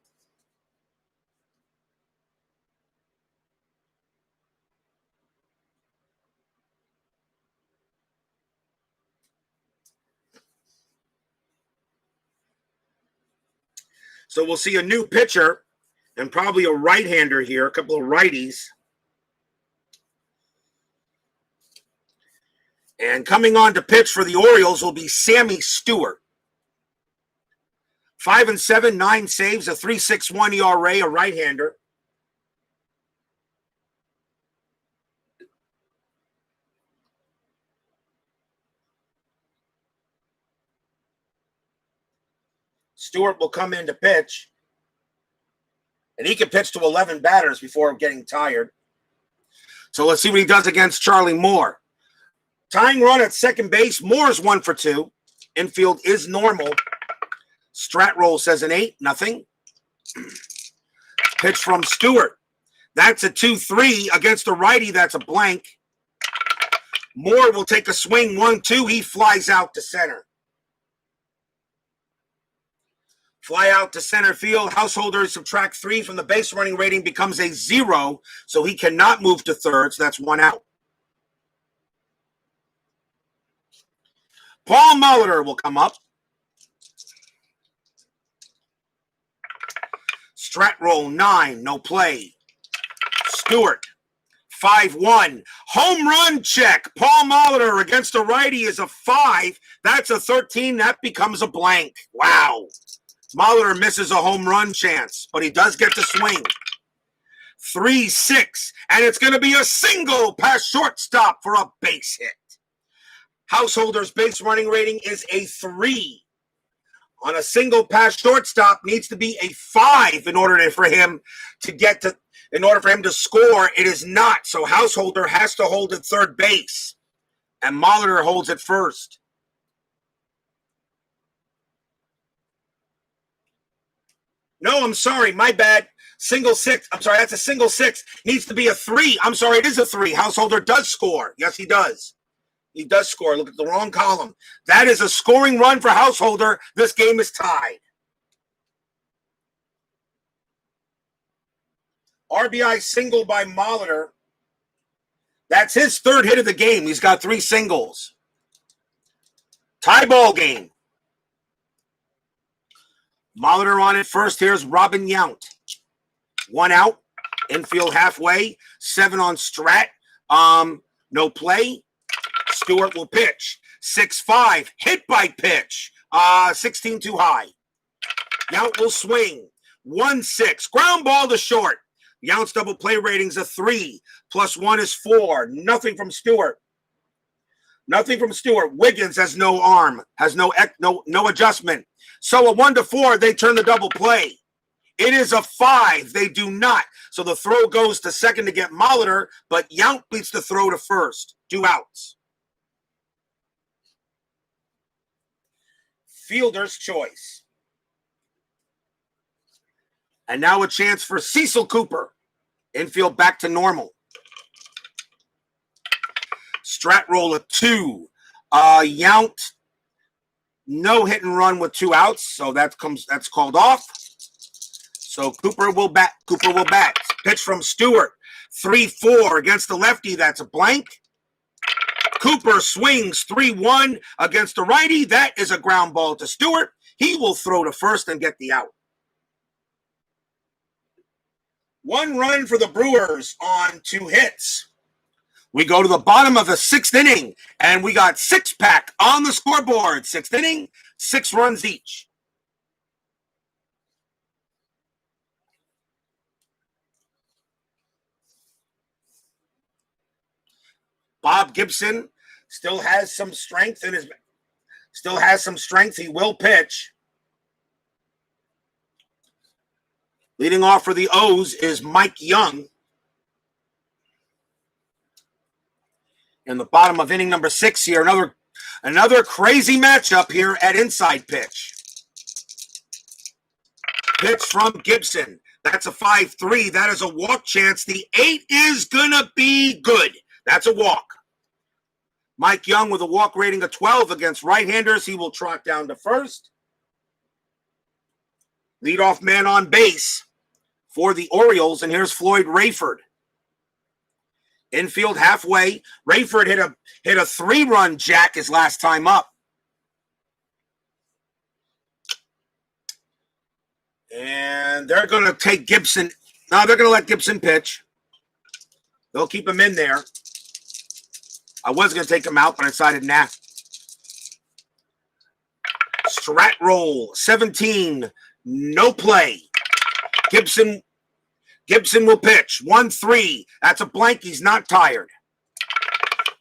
So we'll see a new pitcher and probably a right-hander here, a couple of righties. And coming on to pitch for the Orioles will be Sammy Stewart. 5-7, 9 saves, a 3.61 ERA, a right-hander. Stewart will come in to pitch. And he can pitch to 11 batters before getting tired. So let's see what he does against Charlie Moore. Tying run at second base. Moore's 1 for 2. Infield is normal. Strat roll says an 8-0. Pitch from Stewart. That's a 2-3 against a righty. That's a blank. Moore will take a swing. 1-2. He flies out to center. Fly out to center field. Householder subtract 3 from the base running rating becomes a 0, so he cannot move to third, so that's 1 out. Paul Molitor will come up. Strat roll 9, no play. Stewart, 5-1. Home run check. Paul Molitor against a righty is a 5. That's a 13. That becomes a blank. Wow. Molitor misses a home run chance, but he does get to swing. 3-6, and it's going to be a single past shortstop for a base hit. Householder's base running rating is a 3. On a single past shortstop needs to be a 5 in order for him to score. It is not, so Householder has to hold at third base, and Molitor holds at first. No, I'm sorry. My bad. Single 6. I'm sorry. That's a single 6. Needs to be a 3. I'm sorry. It is a 3. Householder does score. Yes, he does. He does score. Look at the wrong column. That is a scoring run for Householder. This game is tied. RBI single by Molitor. That's his third hit of the game. He's got 3 singles. Tie ball game. Molitor on it first. Here's Robin Yount. 1 out. Infield halfway. 7 on Strat. No play. Stewart will pitch. 6-5. Hit by pitch. 16 too high. Yount will swing. 1-6. Ground ball to short. Yount's double play rating's a 3. +1 is 4. Nothing from Stewart. Nothing from Stewart. Wiggins has no arm. Has no adjustment. So a 1-4, they turn the double play. It is a 5. They do not. So the throw goes to second to get Molitor, but Yount beats the throw to first. 2 outs. Fielder's choice. And now a chance for Cecil Cooper. Infield back to normal. Strat roll of 2. Yount, no hit and run with 2 outs, so that's called off. So Cooper will bat. Pitch from Stewart. 3-4 against the lefty. That's a blank. Cooper swings 3-1 against the righty. That is a ground ball to Stewart. He will throw to first and get the out. 1 run for the Brewers on 2 hits. We go to the bottom of the 6th inning, and we got 6-pack on the scoreboard. 6th inning, 6 runs each. Bob Gibson still has some strength in his. Still has some strength. He will pitch. Leading off for the O's is Mike Young. In the bottom of inning number 6 here, another crazy matchup here at inside pitch. Pitch from Gibson. That's a 5-3. That is a walk chance. The 8 is going to be good. That's a walk. Mike Young with a walk rating of 12 against right-handers. He will trot down to first. Leadoff man on base for the Orioles, and here's Floyd Rayford. Infield halfway. Rayford hit a 3-run jack his last time up. And they're going to take Gibson. No, they're going to let Gibson pitch. They'll keep him in there. I was going to take him out, but I decided, nah. Strat roll, 17, no play. Gibson will pitch, 1-3. That's a blank. He's not tired.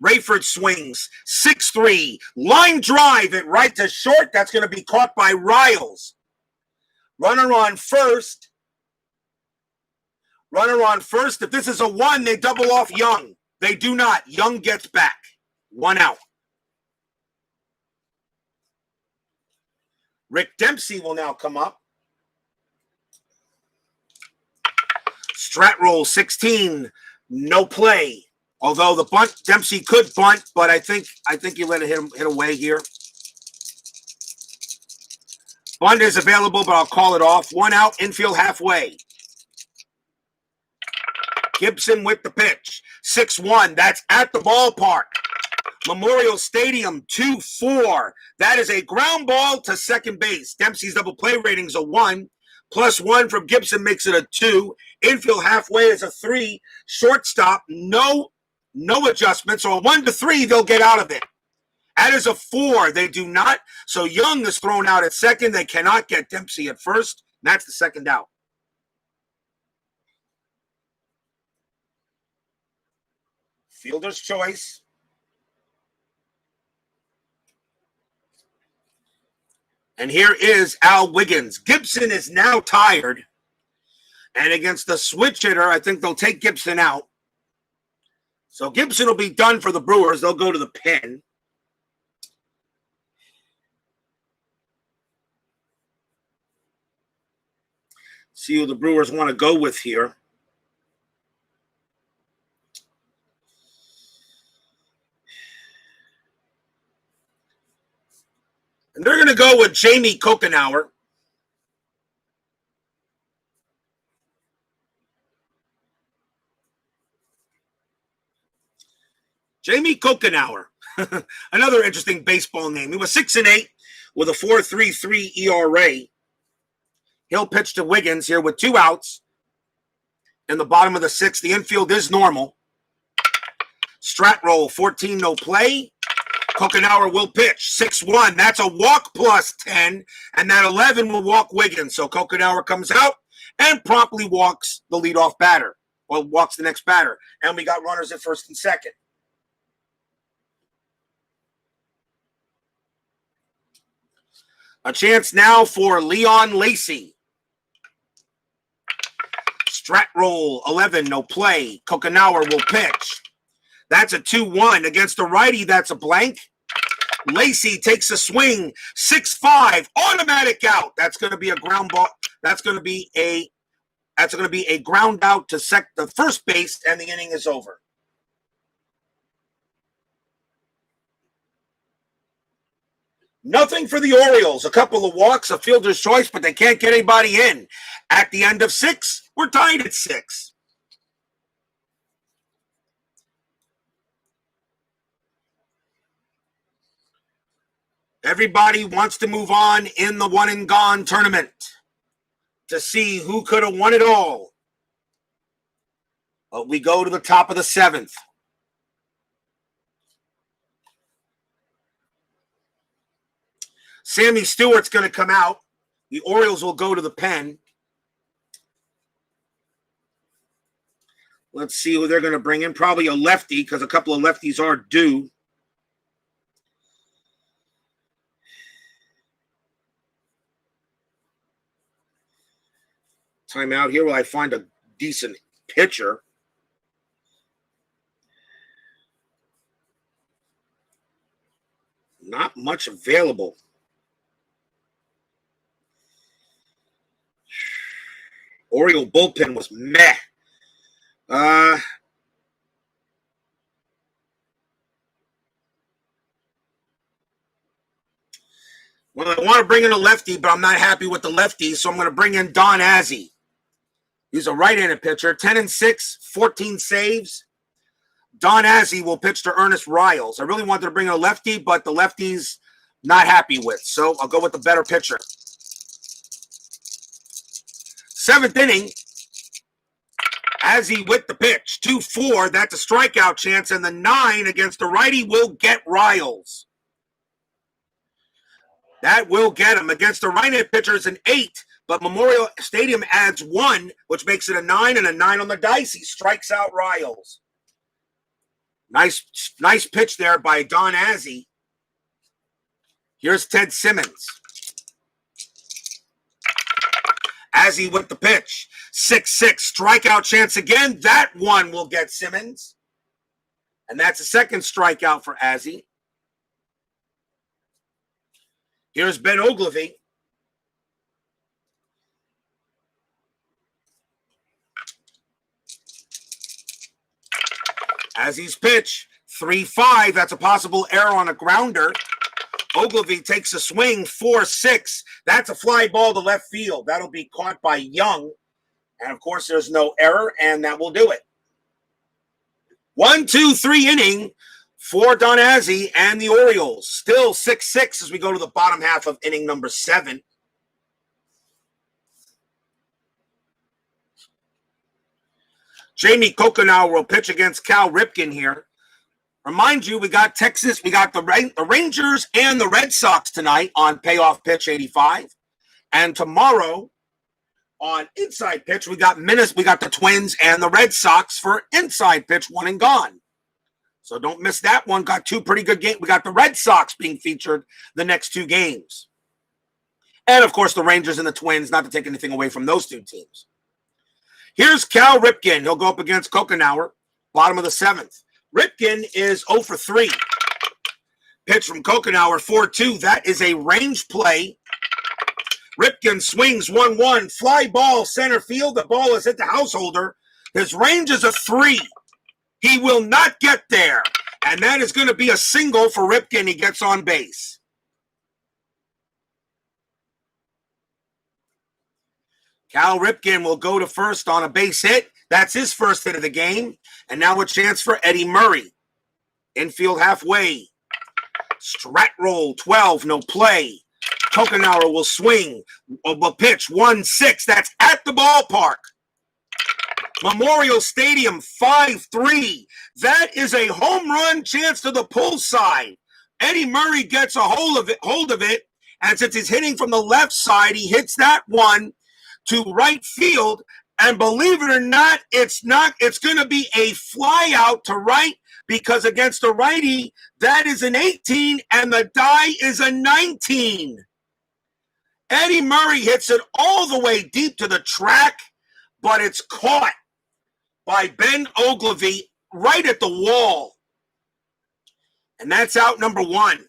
Rayford swings, 6-3. Line drive it right to short. That's going to be caught by Riles. Runner on first. If this is a 1, they double off Young. They do not. Young gets back. 1 out. Rick Dempsey will now come up. Strat roll, 16, no play. Although the bunt, Dempsey could bunt, but I think you let it hit away here. Bunt is available, but I'll call it off. 1 out, infield halfway. Gibson with the pitch. 6-1. That's at the ballpark. Memorial Stadium, 2-4. That is a ground ball to second base. Dempsey's double play rating is a 1. +1 from Gibson makes it a 2. Infield halfway is a 3. Shortstop, no adjustment. So a 1-3, they'll get out of it. That is a 4. They do not. So Young is thrown out at second. They cannot get Dempsey at first. That's the second out. Fielder's choice. And here is Al Wiggins. Gibson is now tired. And against the switch hitter, I think they'll take Gibson out. So Gibson will be done for the Brewers. They'll go to the pen. See who the Brewers want to go with here. And they're going to go with Jamie Kokenauer. Jamie Kokenauer. Another interesting baseball name. He was 6-8 with a 4.33 ERA. He'll pitch to Wiggins here with 2 outs. In the bottom of the 6th, the infield is normal. Strat roll, 14, no play. Kokenauer will pitch, 6-1. That's a walk +10, and that 11 will walk Wiggins. So Kokenauer comes out and promptly walks the leadoff batter, or walks the next batter. And we got runners at first and second. A chance now for Leon Lacy. Strat roll, 11, no play. Kokenauer will pitch. That's a 2-1. Against a righty, that's a blank. Lacy takes a swing, 6-5, automatic out. That's going to be a ground ball. That's going to be a ground out to the first base, and the inning is over. Nothing for the Orioles. A couple of walks, a fielder's choice, but they can't get anybody in. At the end of 6, we're tied at 6. Everybody wants to move on in the one and gone tournament to see who could have won it all. But we go to the top of the 7th. Sammy Stewart's going to come out. The Orioles will go to the pen. Let's see who they're going to bring in. Probably a lefty, because a couple of lefties are due. Timeout here while I find a decent pitcher. Not much available. Oriole bullpen was meh. Well, I want to bring in a lefty, but I'm not happy with the lefty, so I'm going to bring in Don Azzi. He's a right-handed pitcher, 10-6, 14 saves. Don Azzi will pitch to Ernest Riles. I really wanted to bring in a lefty, but the lefty's not happy with, so I'll go with the better pitcher. 7th inning, Azzi with the pitch, 2-4. That's a strikeout chance, and the 9 against the righty will get Riles. That will get him. Against the right-handed pitcher is an 8, but Memorial Stadium adds 1, which makes it a 9, and a 9 on the dice. He strikes out Riles. Nice pitch there by Don Azzi. Here's Ted Simmons. Azzi with the pitch. 6-6, strikeout chance again. That one will get Simmons. And that's a second strikeout for Azzi. Here's Ben Oglivie. Azzi's pitch, 3-5. That's a possible error on a grounder. Oglivie takes a swing, 4-6. That's a fly ball to left field. That'll be caught by Young. And, of course, there's no error, and that will do it. 1-2-3 inning for Don Azzi and the Orioles. Still 6-6 as we go to the bottom half of inning number 7. Jamie Kokenauer will pitch against Cal Ripken here. Remind you, we got Texas, we got the Rangers and the Red Sox tonight on Payoff Pitch 85. And tomorrow on Inside Pitch, we got the Twins and the Red Sox for Inside Pitch 1 and Gone. So don't miss that one. Got 2 pretty good games. We got the Red Sox being featured the next 2 games. And, of course, the Rangers and the Twins, not to take anything away from those 2 teams. Here's Cal Ripken. He'll go up against Kokenauer, bottom of the 7th. Ripken is 0 for 3. Pitch from Kokenauer, 4-2. That is a range play. Ripken swings 1-1. Fly ball center field. The ball is hit the householder. His range is a 3. He will not get there. And that is going to be a single for Ripken. He gets on base. Cal Ripken will go to first on a base hit. That's his first hit of the game. And now a chance for Eddie Murray. Infield halfway. Strat roll, 12, no play. Kokenauer will swing. Will pitch, 1-6. That's at the ballpark. Memorial Stadium, 5-3. That is a home run chance to the pull side. Eddie Murray gets a hold of it. And since he's hitting from the left side, he hits that one to right field. And believe it or not, it's going to be a fly out to right, because against the righty, that is an 18 and the die is a 19. Eddie Murray hits it all the way deep to the track, but it's caught by Ben Oglivie right at the wall. And that's out number 1.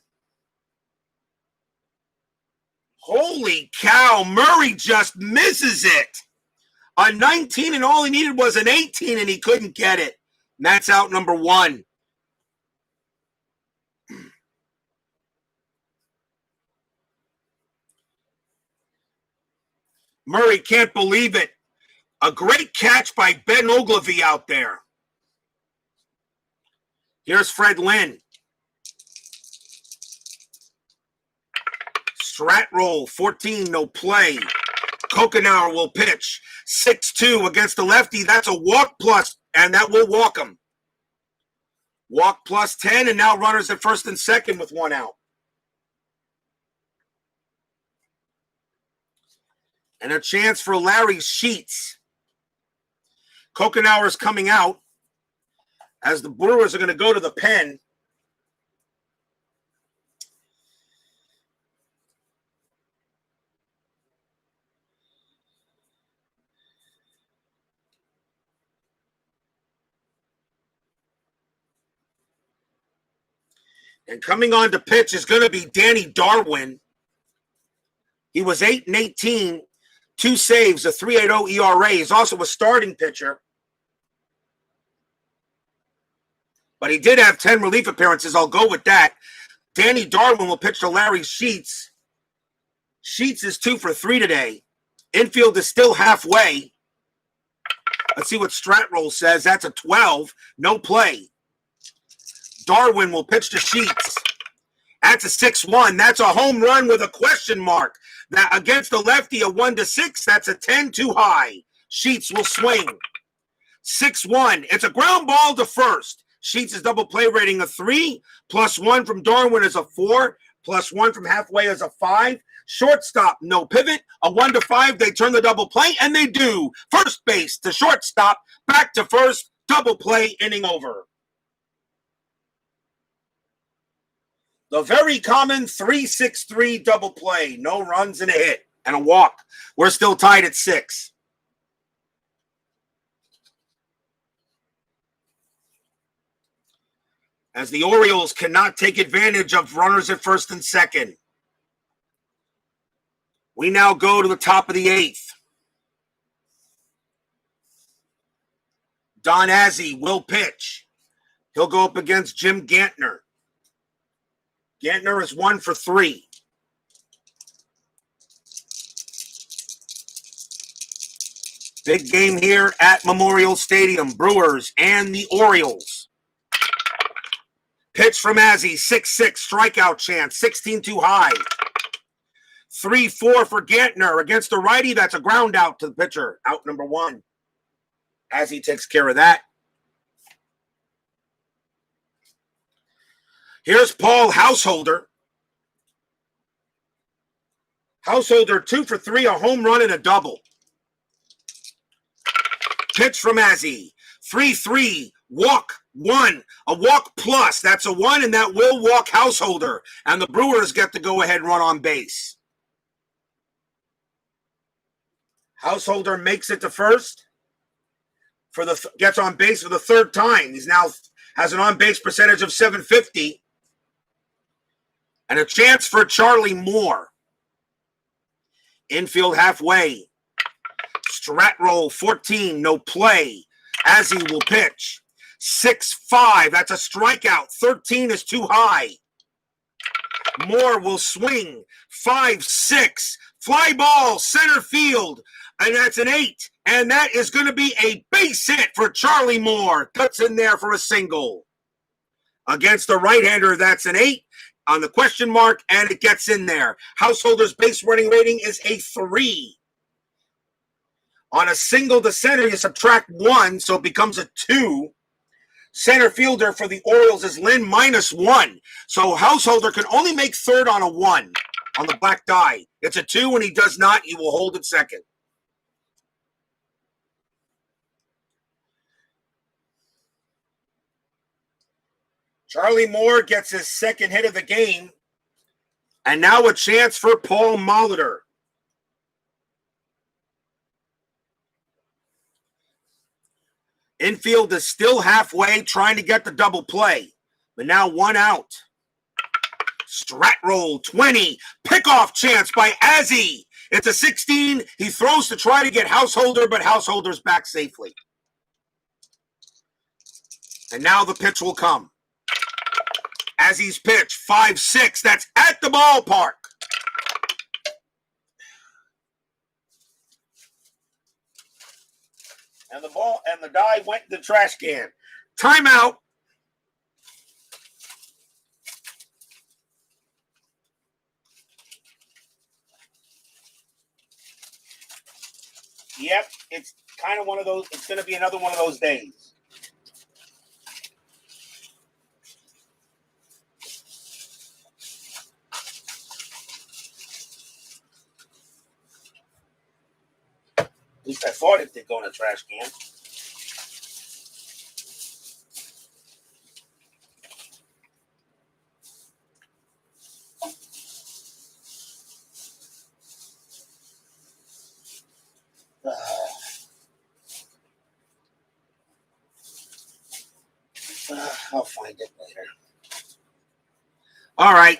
Holy cow, Murray just misses it. A 19, and all he needed was an 18, and he couldn't get it. And that's out number 1. Murray can't believe it. A great catch by Ben Oglivie out there. Here's Fred Lynn. Strat roll, 14, no play. Kokenauer will pitch. 6-2 against the lefty. That's a walk plus, and that will walk him. Walk plus 10, and now runners at first and second with 1 out. And a chance for Larry Sheets. Kokenauer is coming out as the Brewers are going to go to the pen. And coming on to pitch is going to be Danny Darwin. He was 8-18, 2 saves, a 3.80 ERA. He's also a starting pitcher. But he did have 10 relief appearances. I'll go with that. Danny Darwin will pitch to Larry Sheets. Sheets is 2 for 3 today. Infield is still halfway. Let's see what Stratroll says. That's a 12. No play. Darwin will pitch to Sheets. That's a 6-1. That's a home run with a question mark. That against the lefty, a 1-6. That's a 10 too high. Sheets will swing. 6-1. It's a ground ball to first. Sheets' double play rating a 3. +1 from Darwin is a 4. +1 from halfway is a 5. Shortstop, no pivot. A 1-5. They turn the double play, and they do. First base to shortstop. Back to first. Double play. Inning over. The very common 3-6-3 double play. No runs and a hit and a walk. We're still tied at 6. As the Orioles cannot take advantage of runners at first and second. We now go to the top of the 8th. Don Azzi will pitch. He'll go up against Jim Gantner. Gantner is 1 for 3. Big game here at Memorial Stadium. Brewers and the Orioles. Pitch from Azzi, 6-6, strikeout chance, 16 too high. 3-4 for Gantner against the righty. That's a ground out to the pitcher. Out number 1. Azzi takes care of that. Here's Paul Householder. Householder 2 for 3, a home run and a double. Pitch from Azzi, 3-3, walk 1, a walk plus. That's a 1, and that will walk Householder. And the Brewers get to go ahead and run on base. Householder makes it to first. Gets on base for the 3rd time. He's now has an on-base percentage of .750. And a chance for Charlie Moore. Infield halfway. Stratroll 14, no play. Azzi will pitch. 6-5, that's a strikeout. 13 is too high. Moore will swing. 5-6, fly ball, center field. And that's an 8. And that is going to be a base hit for Charlie Moore. Cuts in there for a single. Against the right-hander, that's an 8 on the question mark, and it gets in there. Householder's base running rating is a 3. On a single to center, you subtract 1, so it becomes a 2. Center fielder for the Orioles is Lynn, -1. So Householder can only make third on a 1 on the black die. It's a 2. When he does not, he will hold at second. Charlie Moore gets his 2nd hit of the game. And now a chance for Paul Molitor. Infield is still halfway, trying to get the double play. But now 1 out. Stratroll 20. Pickoff chance by Azzi. It's a 16. He throws to try to get Householder, but Householder's back safely. And now the pitch will come. Azzi's pitch, 5-6. That's at the ballpark. And the ball and the die went in the trash can. Timeout. Yep, it's kind of one of those. It's going to be another one of those days. At least I thought it did go in a trash can. I'll find it later. All right.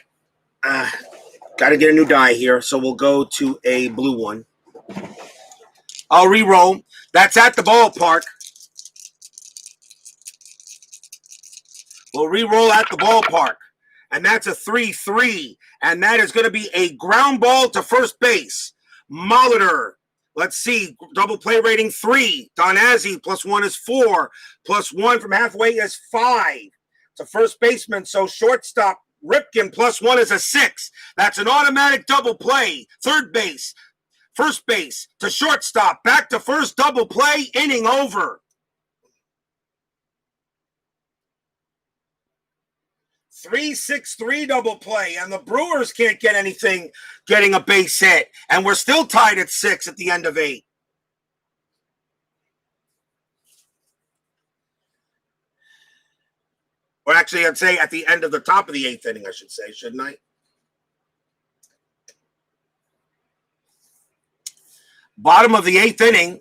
Got to get a new die here, so we'll go to a blue one. I'll re-roll. That's at the ballpark. We'll re-roll at the ballpark. And that's a 3-3. And that is going to be a ground ball to first base. Molitor. Let's see. Double play rating 3. Donazzi +1 is 4. +1 from halfway is 5. It's a first baseman. So shortstop Ripken +1 is a 6. That's an automatic double play. Third base. First base to shortstop. Back to first, double play. Inning over. 3-6-3 double play, and the Brewers can't get anything getting a base hit, and we're still tied at 6 at the end of 8. Or actually, I'd say at the end of the top of the 8th inning, I should say, shouldn't I? Bottom of the 8th inning,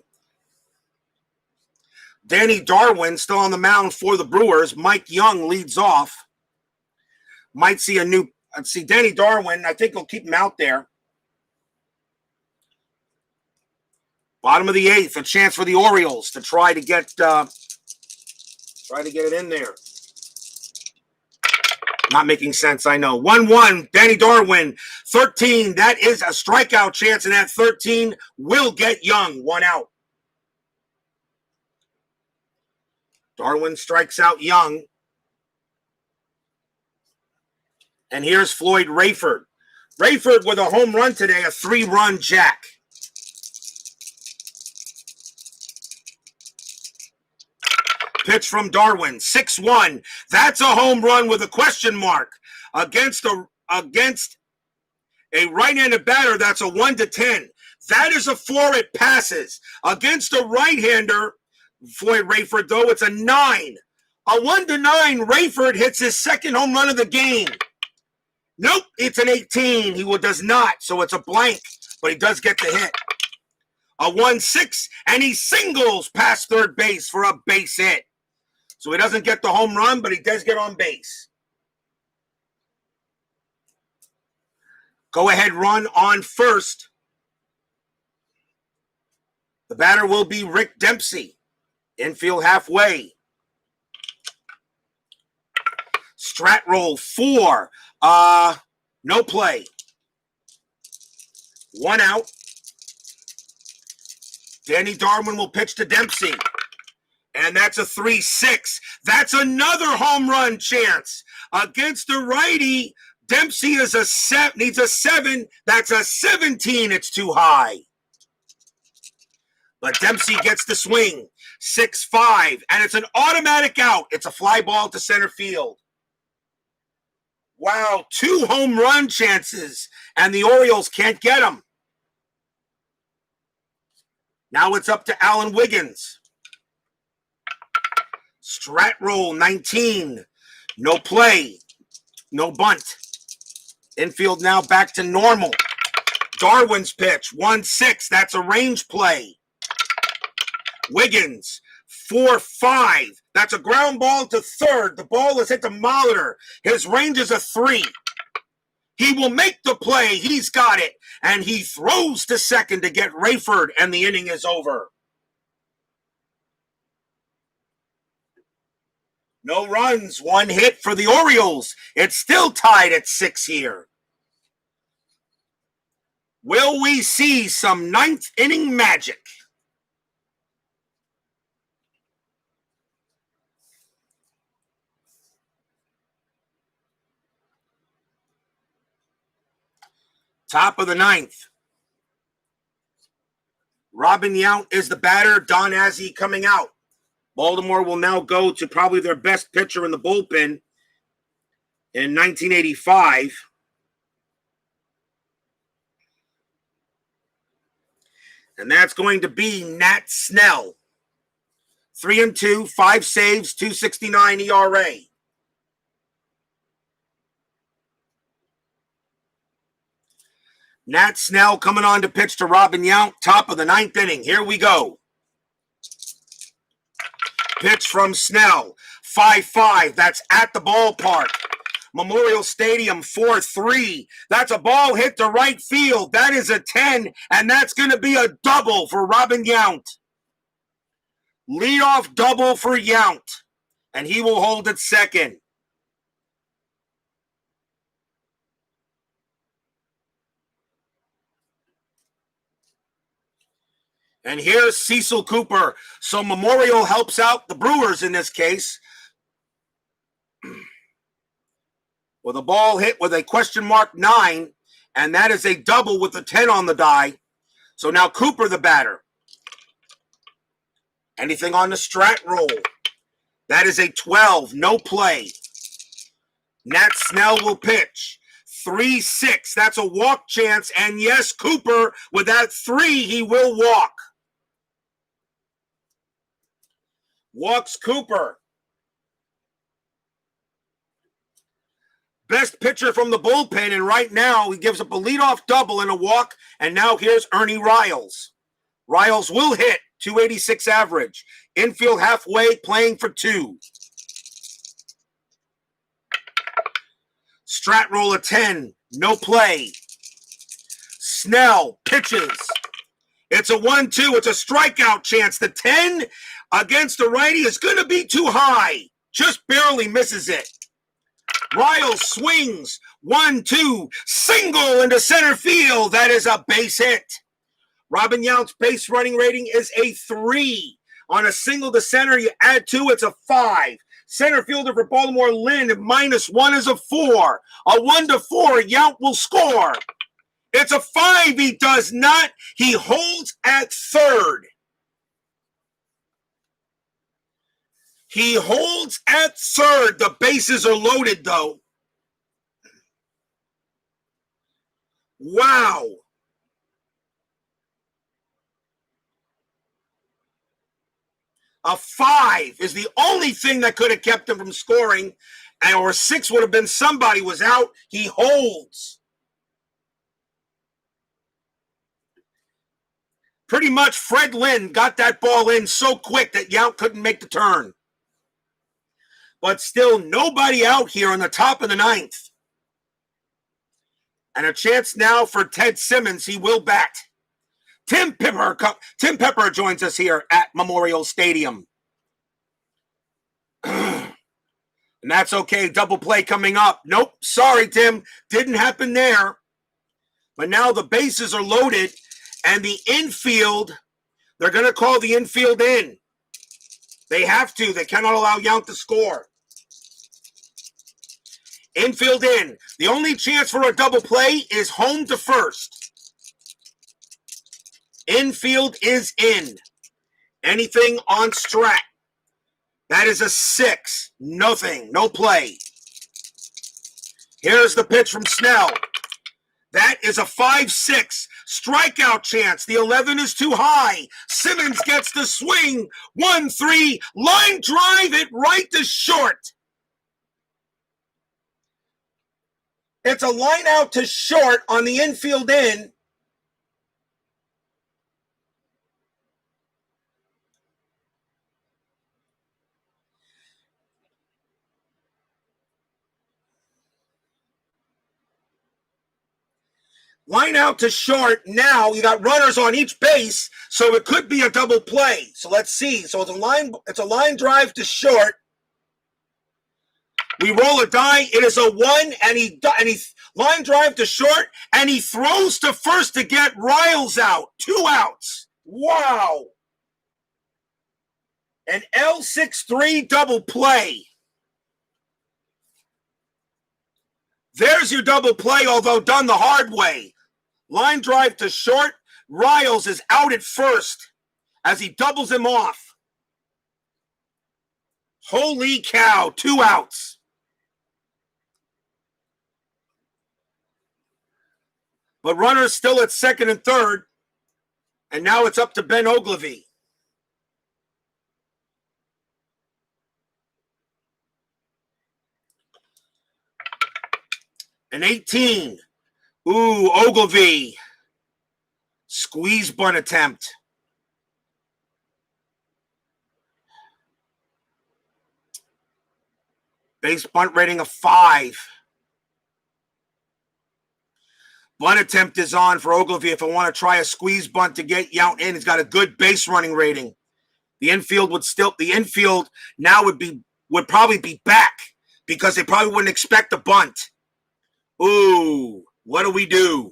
Danny Darwin still on the mound for the Brewers. Mike Young leads off. Might see a new, see Danny Darwin. I think he'll keep him out there. Bottom of the 8th, a chance for the Orioles to try to get it in there. Not making sense, I know. 1-1, Danny Darwin, 13. That is a strikeout chance, and that 13 will get Young. 1 out. Darwin strikes out Young. And here's Floyd Rayford. Rayford with a home run today, a 3-run jack. Pitch from Darwin, 6-1. That's a home run with a question mark against a right-handed batter. That's a 1-10. That is a 4. It passes against a right-hander. Floyd Rayford, though, it's a 9. A 1-9. Rayford hits his second home run of the game. Nope, it's an 18. He does not, so it's a blank, but he does get the hit. A 1-6, and he singles past third base for a base hit. So he doesn't get the home run, but he does get on base. Go ahead run on first. The batter will be Rick Dempsey. Infield halfway. Strat roll 4. No play. 1 out. Danny Darwin will pitch to Dempsey. And that's a 3-6. That's another home run chance. Against the righty, Dempsey is needs a 7. That's a 17. It's too high. But Dempsey gets the swing. 6-5. And it's an automatic out. It's a fly ball to center field. Wow, 2 home run chances, and the Orioles can't get them. Now it's up to Alan Wiggins. Strat roll 19. No play. No bunt. Infield now back to normal. Darwin's pitch, 1-6. That's a range play. Wiggins, 4-5. That's a ground ball to third. The ball is hit to Molitor. His range is a 3. He will make the play. He's got it. And he throws to second to get Rayford, and the inning is over. No runs, 1 hit for the Orioles. It's still tied at 6 here. Will we see some 9th inning magic? Top of the 9th. Robin Yount is the batter. Donazzi coming out. Baltimore will now go to probably their best pitcher in the bullpen in 1985. And that's going to be Nat Snell. 3-2, 5 saves, 2.69 ERA. Nat Snell coming on to pitch to Robin Yount, top of the 9th inning. Here we go. Pitch from Snell, 5-5. That's at the ballpark. Memorial Stadium 4-3. That's a ball hit to right field. That is a 10, and that's going to be a double for Robin Yount. Leadoff double for Yount, and he will hold at second. And here's Cecil Cooper. So Memorial helps out the Brewers in this case. With a ball hit with a question mark 9, and that is a double with a 10 on the die. So now Cooper the batter. Anything on the strat roll? That is a 12, no play. Nat Snell will pitch. 3-6, that's a walk chance, and yes, Cooper, with that 3, he will walk. Walks Cooper. Best pitcher from the bullpen, and right now he gives up a leadoff double and a walk, and now here's Ernie Riles. Riles will hit, 286 average. Infield halfway, playing for 2. Strat roll of 10, no play. Snell pitches. It's a 1-2, it's a strikeout chance. The 10 against the righty is going to be too high. Just barely misses it. Riles swings, 1-2, single into center field. That is a base hit. Robin Yount's base running rating is a 3. On a single to center, you add 2, it's a 5. Center fielder for Baltimore, Lynn, -1 is a 4. A 1-4, Yount will score. It's a 5, he does not. He holds at third. He holds at third. The bases are loaded, though. Wow. A 5 is the only thing that could have kept him from scoring, or 6 would have been somebody was out. He holds. Pretty much Fred Lynn got that ball in so quick that Yount couldn't make the turn. But still, nobody out here in the top of the 9th. And a chance now for Ted Simmons. He will bat. Tim Pepper joins us here at Memorial Stadium. And that's okay. Double play coming up. Nope. Sorry, Tim. Didn't happen there. But now the bases are loaded. And the infield, they're going to call the infield in. They have to. They cannot allow Yount to score. Infield in. The only chance for a double play is home to first. Infield is in. Anything on strat. That is a 6. Nothing. No play. Here's the pitch from Snell. That is a 5-6. Strikeout chance. The 11 is too high. Simmons gets the swing. 1-3. Line drive it right to short. It's a line out to short on the infield in. Line out to short. Now you got runners on each base, so it could be a double play. So let's see. So it's a line drive to short. We roll a die. It is a 1, and he line drive to short, and he throws to first to get Riles out. 2 outs. Wow. An L6-3 double play. There's your double play, although done the hard way. Line drive to short. Riles is out at first as he doubles him off. Holy cow, 2 outs. But runners still at second and third. And now it's up to Ben Ogilvy. An 18. Ooh, Ogilvy. Squeeze bunt attempt. Base bunt rating of 5. Bunt attempt is on for Ogilvy if I want to try a squeeze bunt to get Yount in. He's got a good base running rating. The infield now would probably be back because they probably wouldn't expect a bunt. Ooh, what do we do?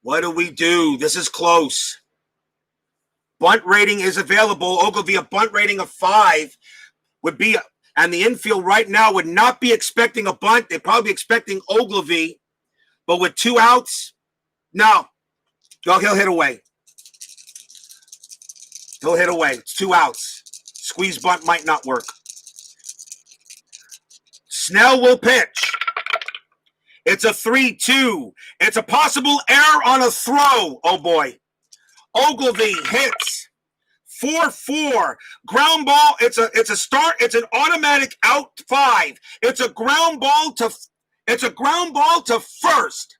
What do we do? This is close. Bunt rating is available. Ogilvy, a bunt rating of 5 would be, and the infield right now would not be expecting a bunt. They're probably expecting Ogilvy, but with 2 outs, no. He'll hit away. He'll hit away. It's 2 outs. Squeeze bunt might not work. Snell will pitch. It's a 3-2. It's a possible error on a throw. Oh, boy. Ogilvy hits. 4-4. Ground ball. It's a start. It's an automatic out 5. It's a ground ball to first.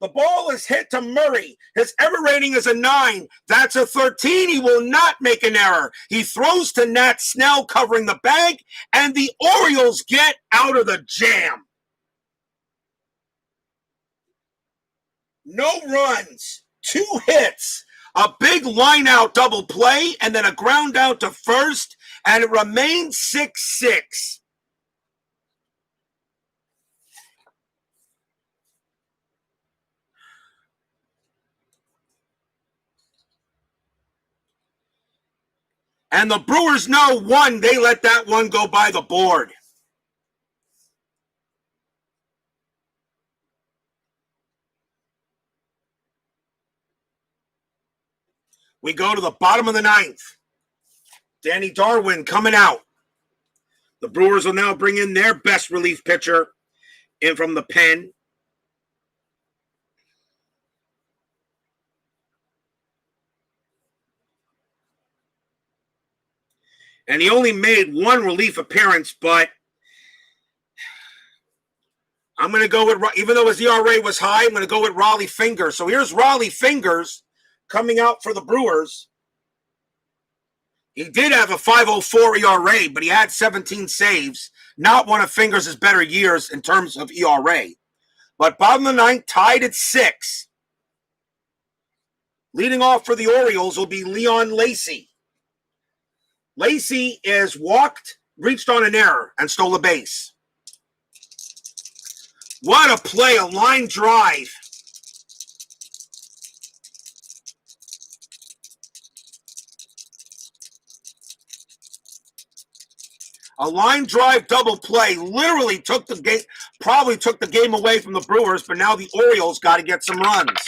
The ball is hit to Murray. His error rating is a 9. That's a 13. He will not make an error. He throws to Nat Snell covering the bag, and the Orioles get out of the jam. No runs, 2 hits, a big line-out double play, and then a ground out to first, and it remains 6-6. And the Brewers know they let that one go by the board. We go to the bottom of the 9th. Danny Darwin coming out. The Brewers will now bring in their best relief pitcher in from the pen. And he only made 1 relief appearance, but I'm going to go with, even though his ERA was high, I'm going to go with Raleigh Fingers. So here's Raleigh Fingers coming out for the Brewers. He did have a 5.04 ERA, but he had 17 saves. Not one of Fingers' better years in terms of ERA. But bottom of the 9th, tied at 6. Leading off for the Orioles will be Leon Lacy. Lacy is reached on an error, and stole a base. What a play, a line drive. A line drive double play literally took the game away from the Brewers, but now the Orioles got to get some runs.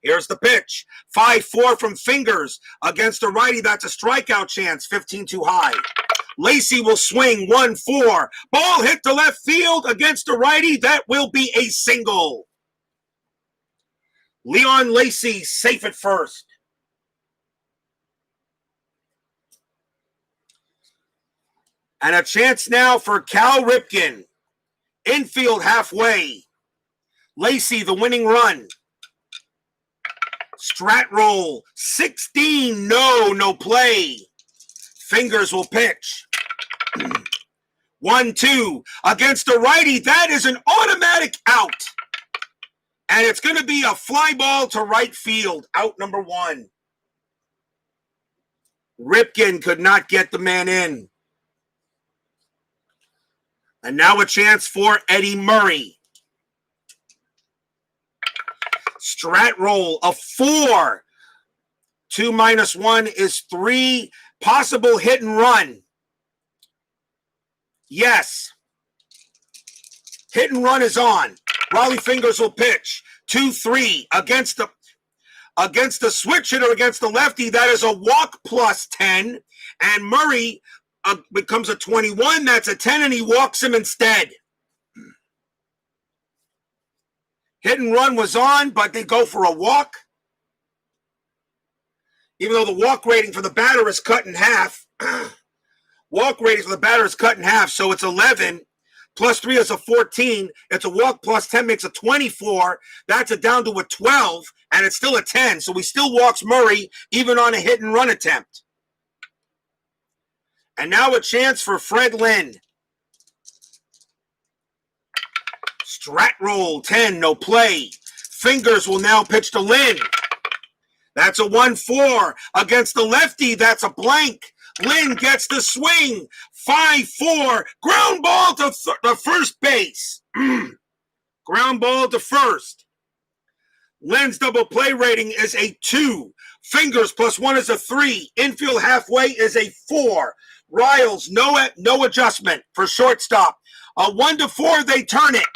Here's the pitch. 5-4 from Fingers against a righty. That's a strikeout chance. 15 too high. Lacy will swing. 1-4. Ball hit to left field against a righty. That will be a single. Leon Lacy safe at first. And a chance now for Cal Ripken. Infield halfway. Lacy the winning run. Strat roll. 16. No play. Fingers will pitch. 1-2 against a righty. That is an automatic out. And it's going to be a fly ball to right field. Out number 1. Ripken could not get the man in. And now a chance for Eddie Murray. Strat roll of 4. 2 minus 1 is 3. Possible hit and run. Yes. Hit and run is on. Raleigh Fingers will pitch. 2-3 against the switch hitter against the lefty. That is a walk plus 10. And Murray becomes a 21. That's a 10, and he walks him instead. Hit and run was on, but they go for a walk. Even though the walk rating for the batter is cut in half. Walk rating for the batter is cut in half, so it's 11. Plus 3 is a 14. It's a walk plus 10 makes a 24. That's down to a 12, and it's still a 10. So he still walks Murray, even on a hit and run attempt. And now a chance for Fred Lynn. Strat roll, 10, no play. Fingers will now pitch to Lynn. That's a 1-4. Against the lefty, that's a blank. Lynn gets the swing. 5-4. Ground ball to the first base. Ground ball to first. Lynn's double play rating is a 2. Fingers +1 is a 3. Infield halfway is a 4. Riles, no adjustment for shortstop. A 1-4, they turn it.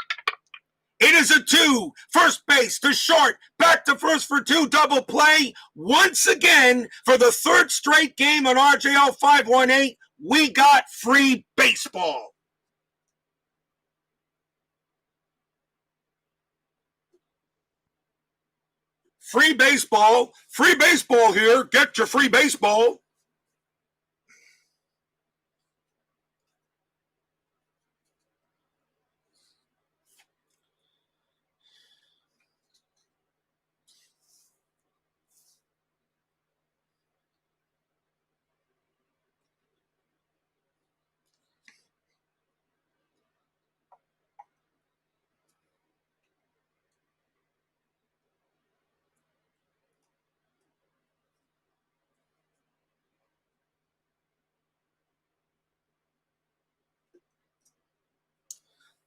It is a 2. First base to short. Back to first for 2. Double play. Once again, for the third straight game on RJL 518, we got free baseball. Free baseball. Free baseball here. Get your free baseball.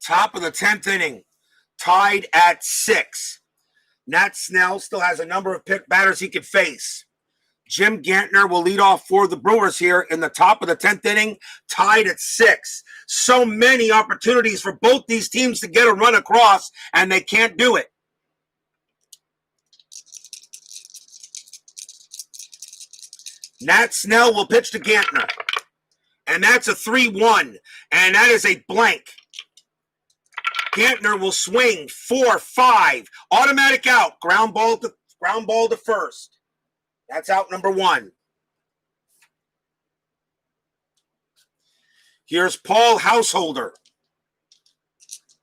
Top of the 10th inning, tied at 6. Nat Snell still has a number of pick batters he could face. Jim Gantner will lead off for the Brewers here in the top of the 10th inning, tied at 6. So many opportunities for both these teams to get a run across, and they can't do it. Nat Snell will pitch to Gantner, and that's a 3-1, and that is a blank. Gantner will swing 4-5. Automatic out. Ground ball to first. That's out number 1. Here's Paul Householder.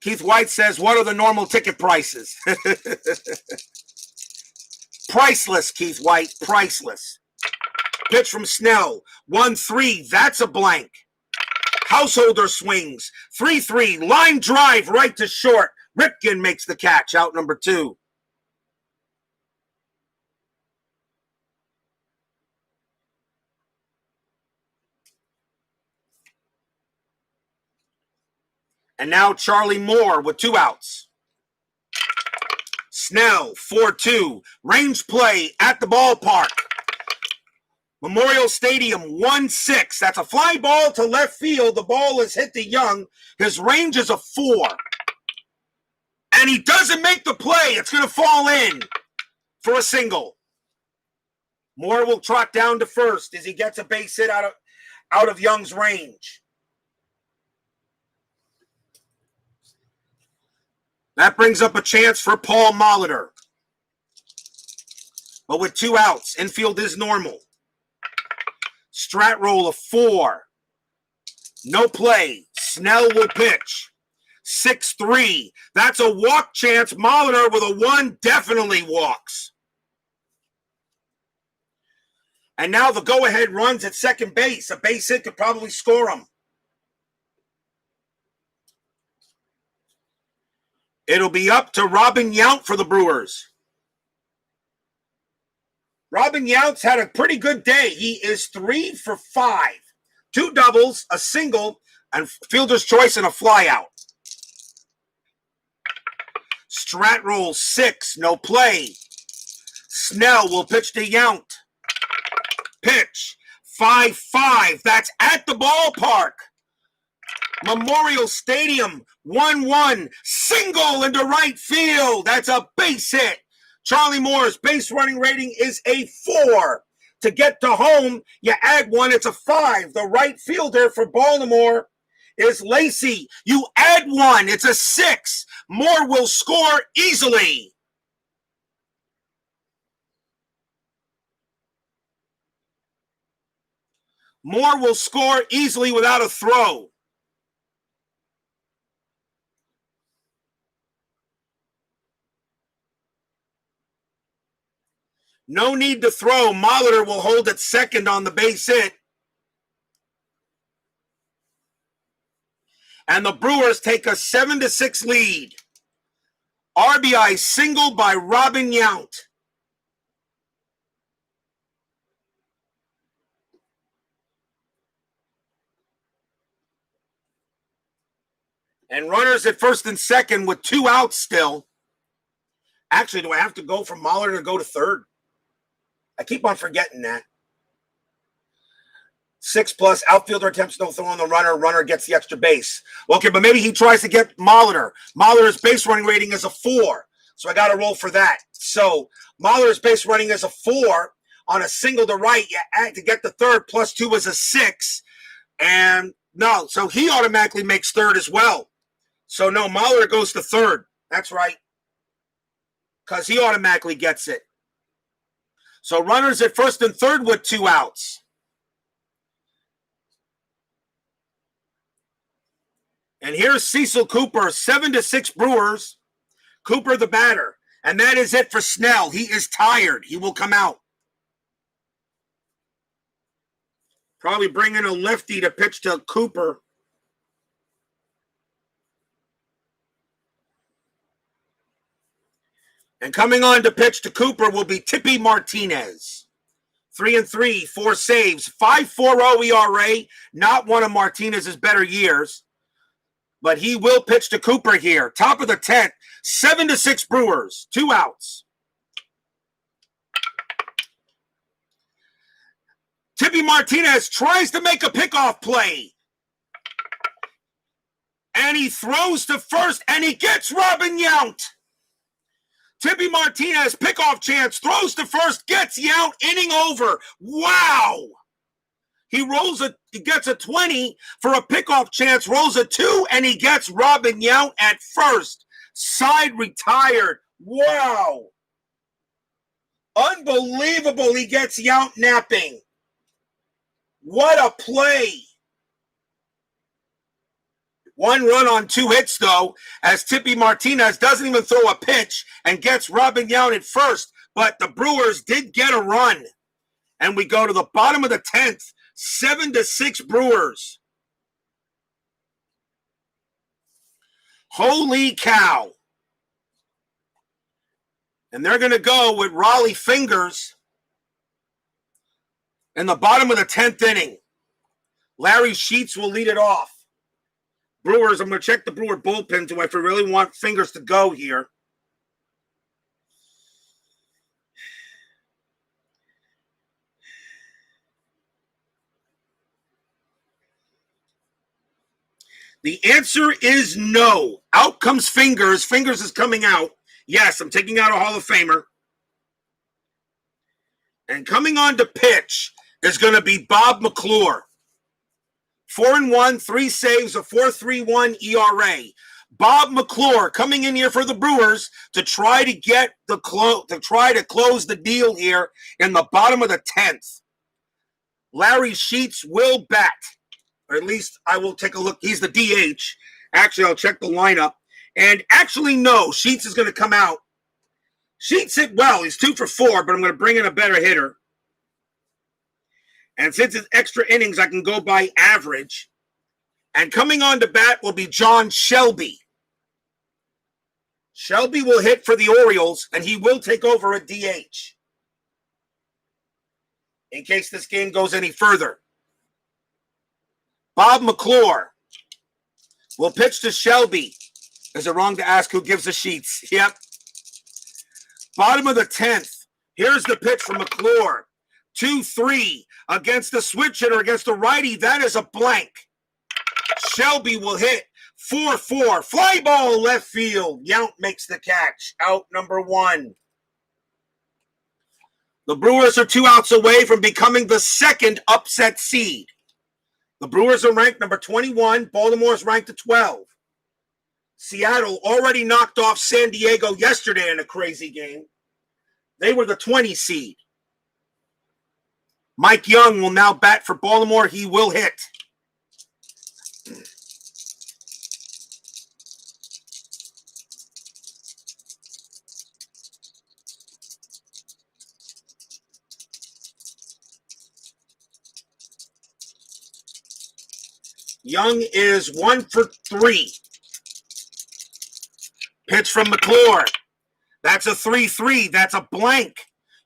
Keith White says, what are the normal ticket prices? Priceless, Keith White. Priceless. Pitch from Snell. 1-3. That's a blank. Householder swings. 3-3. Line drive right to short. Ripken makes the catch. Out number 2. And now Charlie Moore with 2 outs. Snell, 4-2. Range play at the ballpark. Memorial Stadium, 1-6. That's a fly ball to left field. The ball is hit to Young. His range is a 4. And he doesn't make the play. It's going to fall in for a single. Moore will trot down to first as he gets a base hit out of Young's range. That brings up a chance for Paul Molitor. But with 2 outs, infield is normal. Strat roll of 4. No play. Snell will pitch. 6-3. That's a walk chance. Molitor with a 1 definitely walks. And now the go-ahead runs at second base. A base hit could probably score him. It'll be up to Robin Yount for the Brewers. Robin Yount's had a pretty good day. He is 3 for 5. 2 doubles, a single, and fielder's choice and a flyout. Strat roll 6, no play. Snell will pitch to Yount. Pitch, 5-5. That's at the ballpark. Memorial Stadium, 1-1. Single into right field. That's a base hit. Charlie Moore's base running rating is a 4. To get to home, you add 1, it's a 5. The right fielder for Baltimore is Lacy. You add 1, it's a 6. Moore will score easily. Moore will score easily without a throw. No need to throw. Molitor will hold at second on the base hit. And the Brewers take a 7-6 lead. RBI single by Robin Yount. And runners at first and second with 2 outs still. Actually, do I have to go from Molitor to go to third? I keep on forgetting that. 6+ outfielder attempts no throw on the runner. Runner gets the extra base. Okay, but maybe he tries to get Molitor. Molitor's base running rating is a 4. So I got to roll for that. So Molitor's base running is a 4 on a single to right. To get the third, +2 is a 6. And no, so he automatically makes third as well. So no, Molitor goes to third. That's right. Because he automatically gets it. So runners at first and third with 2 outs. And here's Cecil Cooper, 7-6 Brewers. Cooper the batter. And that is it for Snell. He is tired. He will come out. Probably bring in a lefty to pitch to Cooper. And coming on to pitch to Cooper will be Tippy Martinez. 3-3, 4 saves, 5.40 ERA. Not one of Martinez's better years. But he will pitch to Cooper here. Top of the 10th, 7-6 Brewers, 2 outs. Tippy Martinez tries to make a pickoff play. And he throws to first, and he gets Robin Yount. Tippy Martinez, pickoff chance, throws to first, gets Yount, inning over. Wow! He gets a 20 for a pickoff chance, rolls a 2, and he gets Robin Yount at first. Side retired. Wow. Unbelievable. He gets Yount napping. What a play. 1 run on 2 hits, though, as Tippy Martinez doesn't even throw a pitch and gets Robin Yount at first. But the Brewers did get a run. And we go to the bottom of the 10th. 7-6 Brewers. Holy cow. And they're going to go with Raleigh Fingers in the bottom of the 10th inning. Larry Sheets will lead it off. Brewers, I'm going to check the Brewer bullpen too if I really want Fingers to go here. The answer is no. Out comes Fingers. Fingers is coming out. Yes, I'm taking out a Hall of Famer. And coming on to pitch is going to be Bob McClure. 4-1, 3 saves, a 4.31 ERA. Bob McClure coming in here for the Brewers to try to get the close the deal here in the bottom of the 10th. Larry Sheets will bat. Or at least I will take a look. He's the DH. Actually, I'll check the lineup. And actually, no. Sheets is going to come out. Sheets hit well. He's 2 for 4, but I'm going to bring in a better hitter. And since it's extra innings, I can go by average. And coming on to bat will be John Shelby. Shelby will hit for the Orioles, and he will take over at DH. In case this game goes any further. Bob McClure will pitch to Shelby. Is it wrong to ask who gives the Sheets? Yep. Bottom of the 10th. Here's the pitch from McClure. 2-3 against the switch hitter, against the righty. That is a blank. Shelby will hit. 4-4. Fly ball left field. Yount makes the catch. Out number 1. The Brewers are 2 outs away from becoming the second upset seed. The Brewers are ranked number 21. Baltimore is ranked at 12. Seattle already knocked off San Diego yesterday in a crazy game. They were the 20 seed. Mike Young will now bat for Baltimore. He will hit. Young is 1 for 3. Pitch from McClure. That's a 3-3. That's a blank.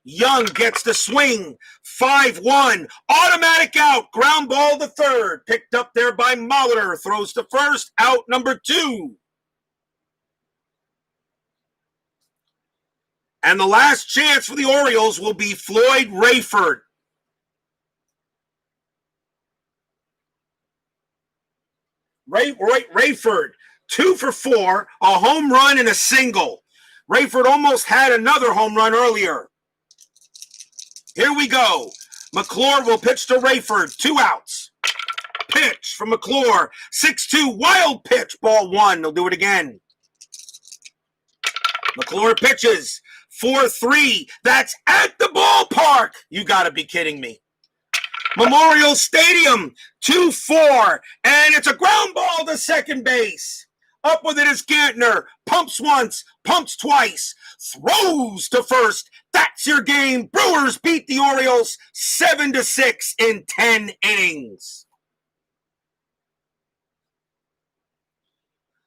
Young gets the swing. 5-1. Automatic out. Ground ball to third. Picked up there by Molitor. Throws to first. Out number 2. And the last chance for the Orioles will be Floyd Rayford. Rayford, 2 for 4, a home run and a single. Rayford almost had another home run earlier. Here we go. McClure will pitch to Rayford. 2 outs. Pitch from McClure. 6-2. Wild pitch. Ball 1. They'll do it again. McClure pitches. 4-3. That's at the ballpark. You got to be kidding me. Memorial Stadium. 2-4. And it's a ground ball to second base. Up with it is Gantner. Pumps once. Pumps twice. Throws to first. That's your game. Brewers beat the Orioles 7-6 in 10 innings.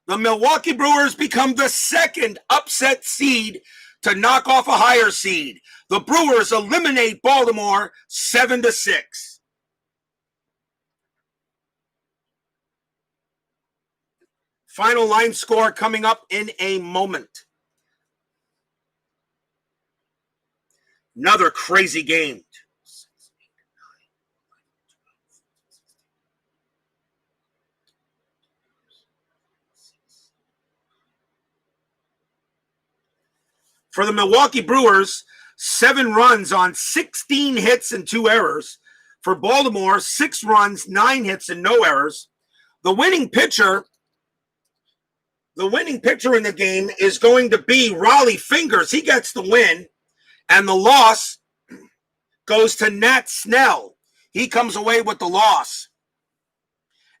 The Milwaukee Brewers become the second upset seed to knock off a higher seed. The Brewers eliminate Baltimore 7-6. Final line score coming up in a moment. Another crazy game. For the Milwaukee Brewers, 7 runs on 16 hits and 2 errors. For Baltimore, 6 runs, 9 hits and no errors. The winning pitcher in the game is going to be Raleigh Fingers. He gets the win. And the loss goes to Nat Snell. He comes away with the loss.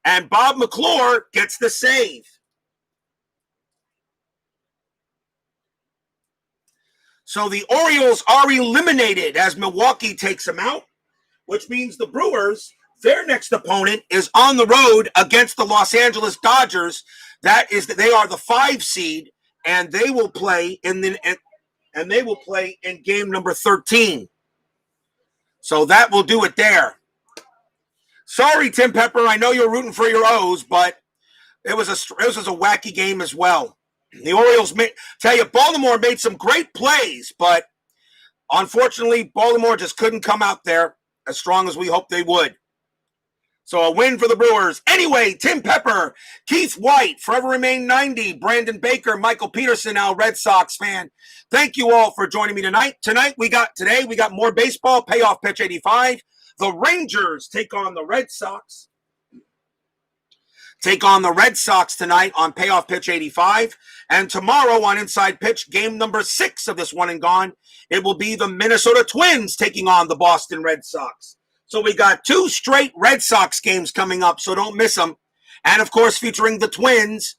And Bob McClure gets the save. So the Orioles are eliminated as Milwaukee takes them out, which means the Brewers, their next opponent, is on the road against the Los Angeles Dodgers. They are the 5 seed, and they will play in game number 13. So that will do it there. Sorry, Tim Pepper. I know you're rooting for your O's, but it was a wacky game as well. The Orioles Baltimore made some great plays, but unfortunately, Baltimore just couldn't come out there as strong as we hoped they would. So a win for the Brewers. Anyway, Tim Pepper, Keith White, Forever Remain 90, Brandon Baker, Michael Peterson, now Red Sox fan. Thank you all for joining me tonight. Today we got more baseball, Payoff Pitch 85. The Rangers take on the Red Sox. Take on the Red Sox tonight on Payoff Pitch 85. And tomorrow on Inside Pitch, game number 6 of this one and gone, it will be the Minnesota Twins taking on the Boston Red Sox. So we got 2 straight Red Sox games coming up, so don't miss them. And, of course, featuring the Twins.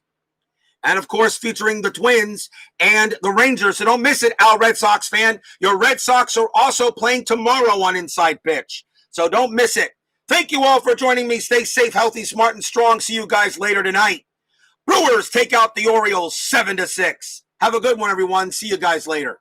And the Rangers. So don't miss it, Al Red Sox fan. Your Red Sox are also playing tomorrow on Inside Pitch. So don't miss it. Thank you all for joining me. Stay safe, healthy, smart, and strong. See you guys later tonight. Brewers take out the Orioles 7-6. Have a good one, everyone. See you guys later.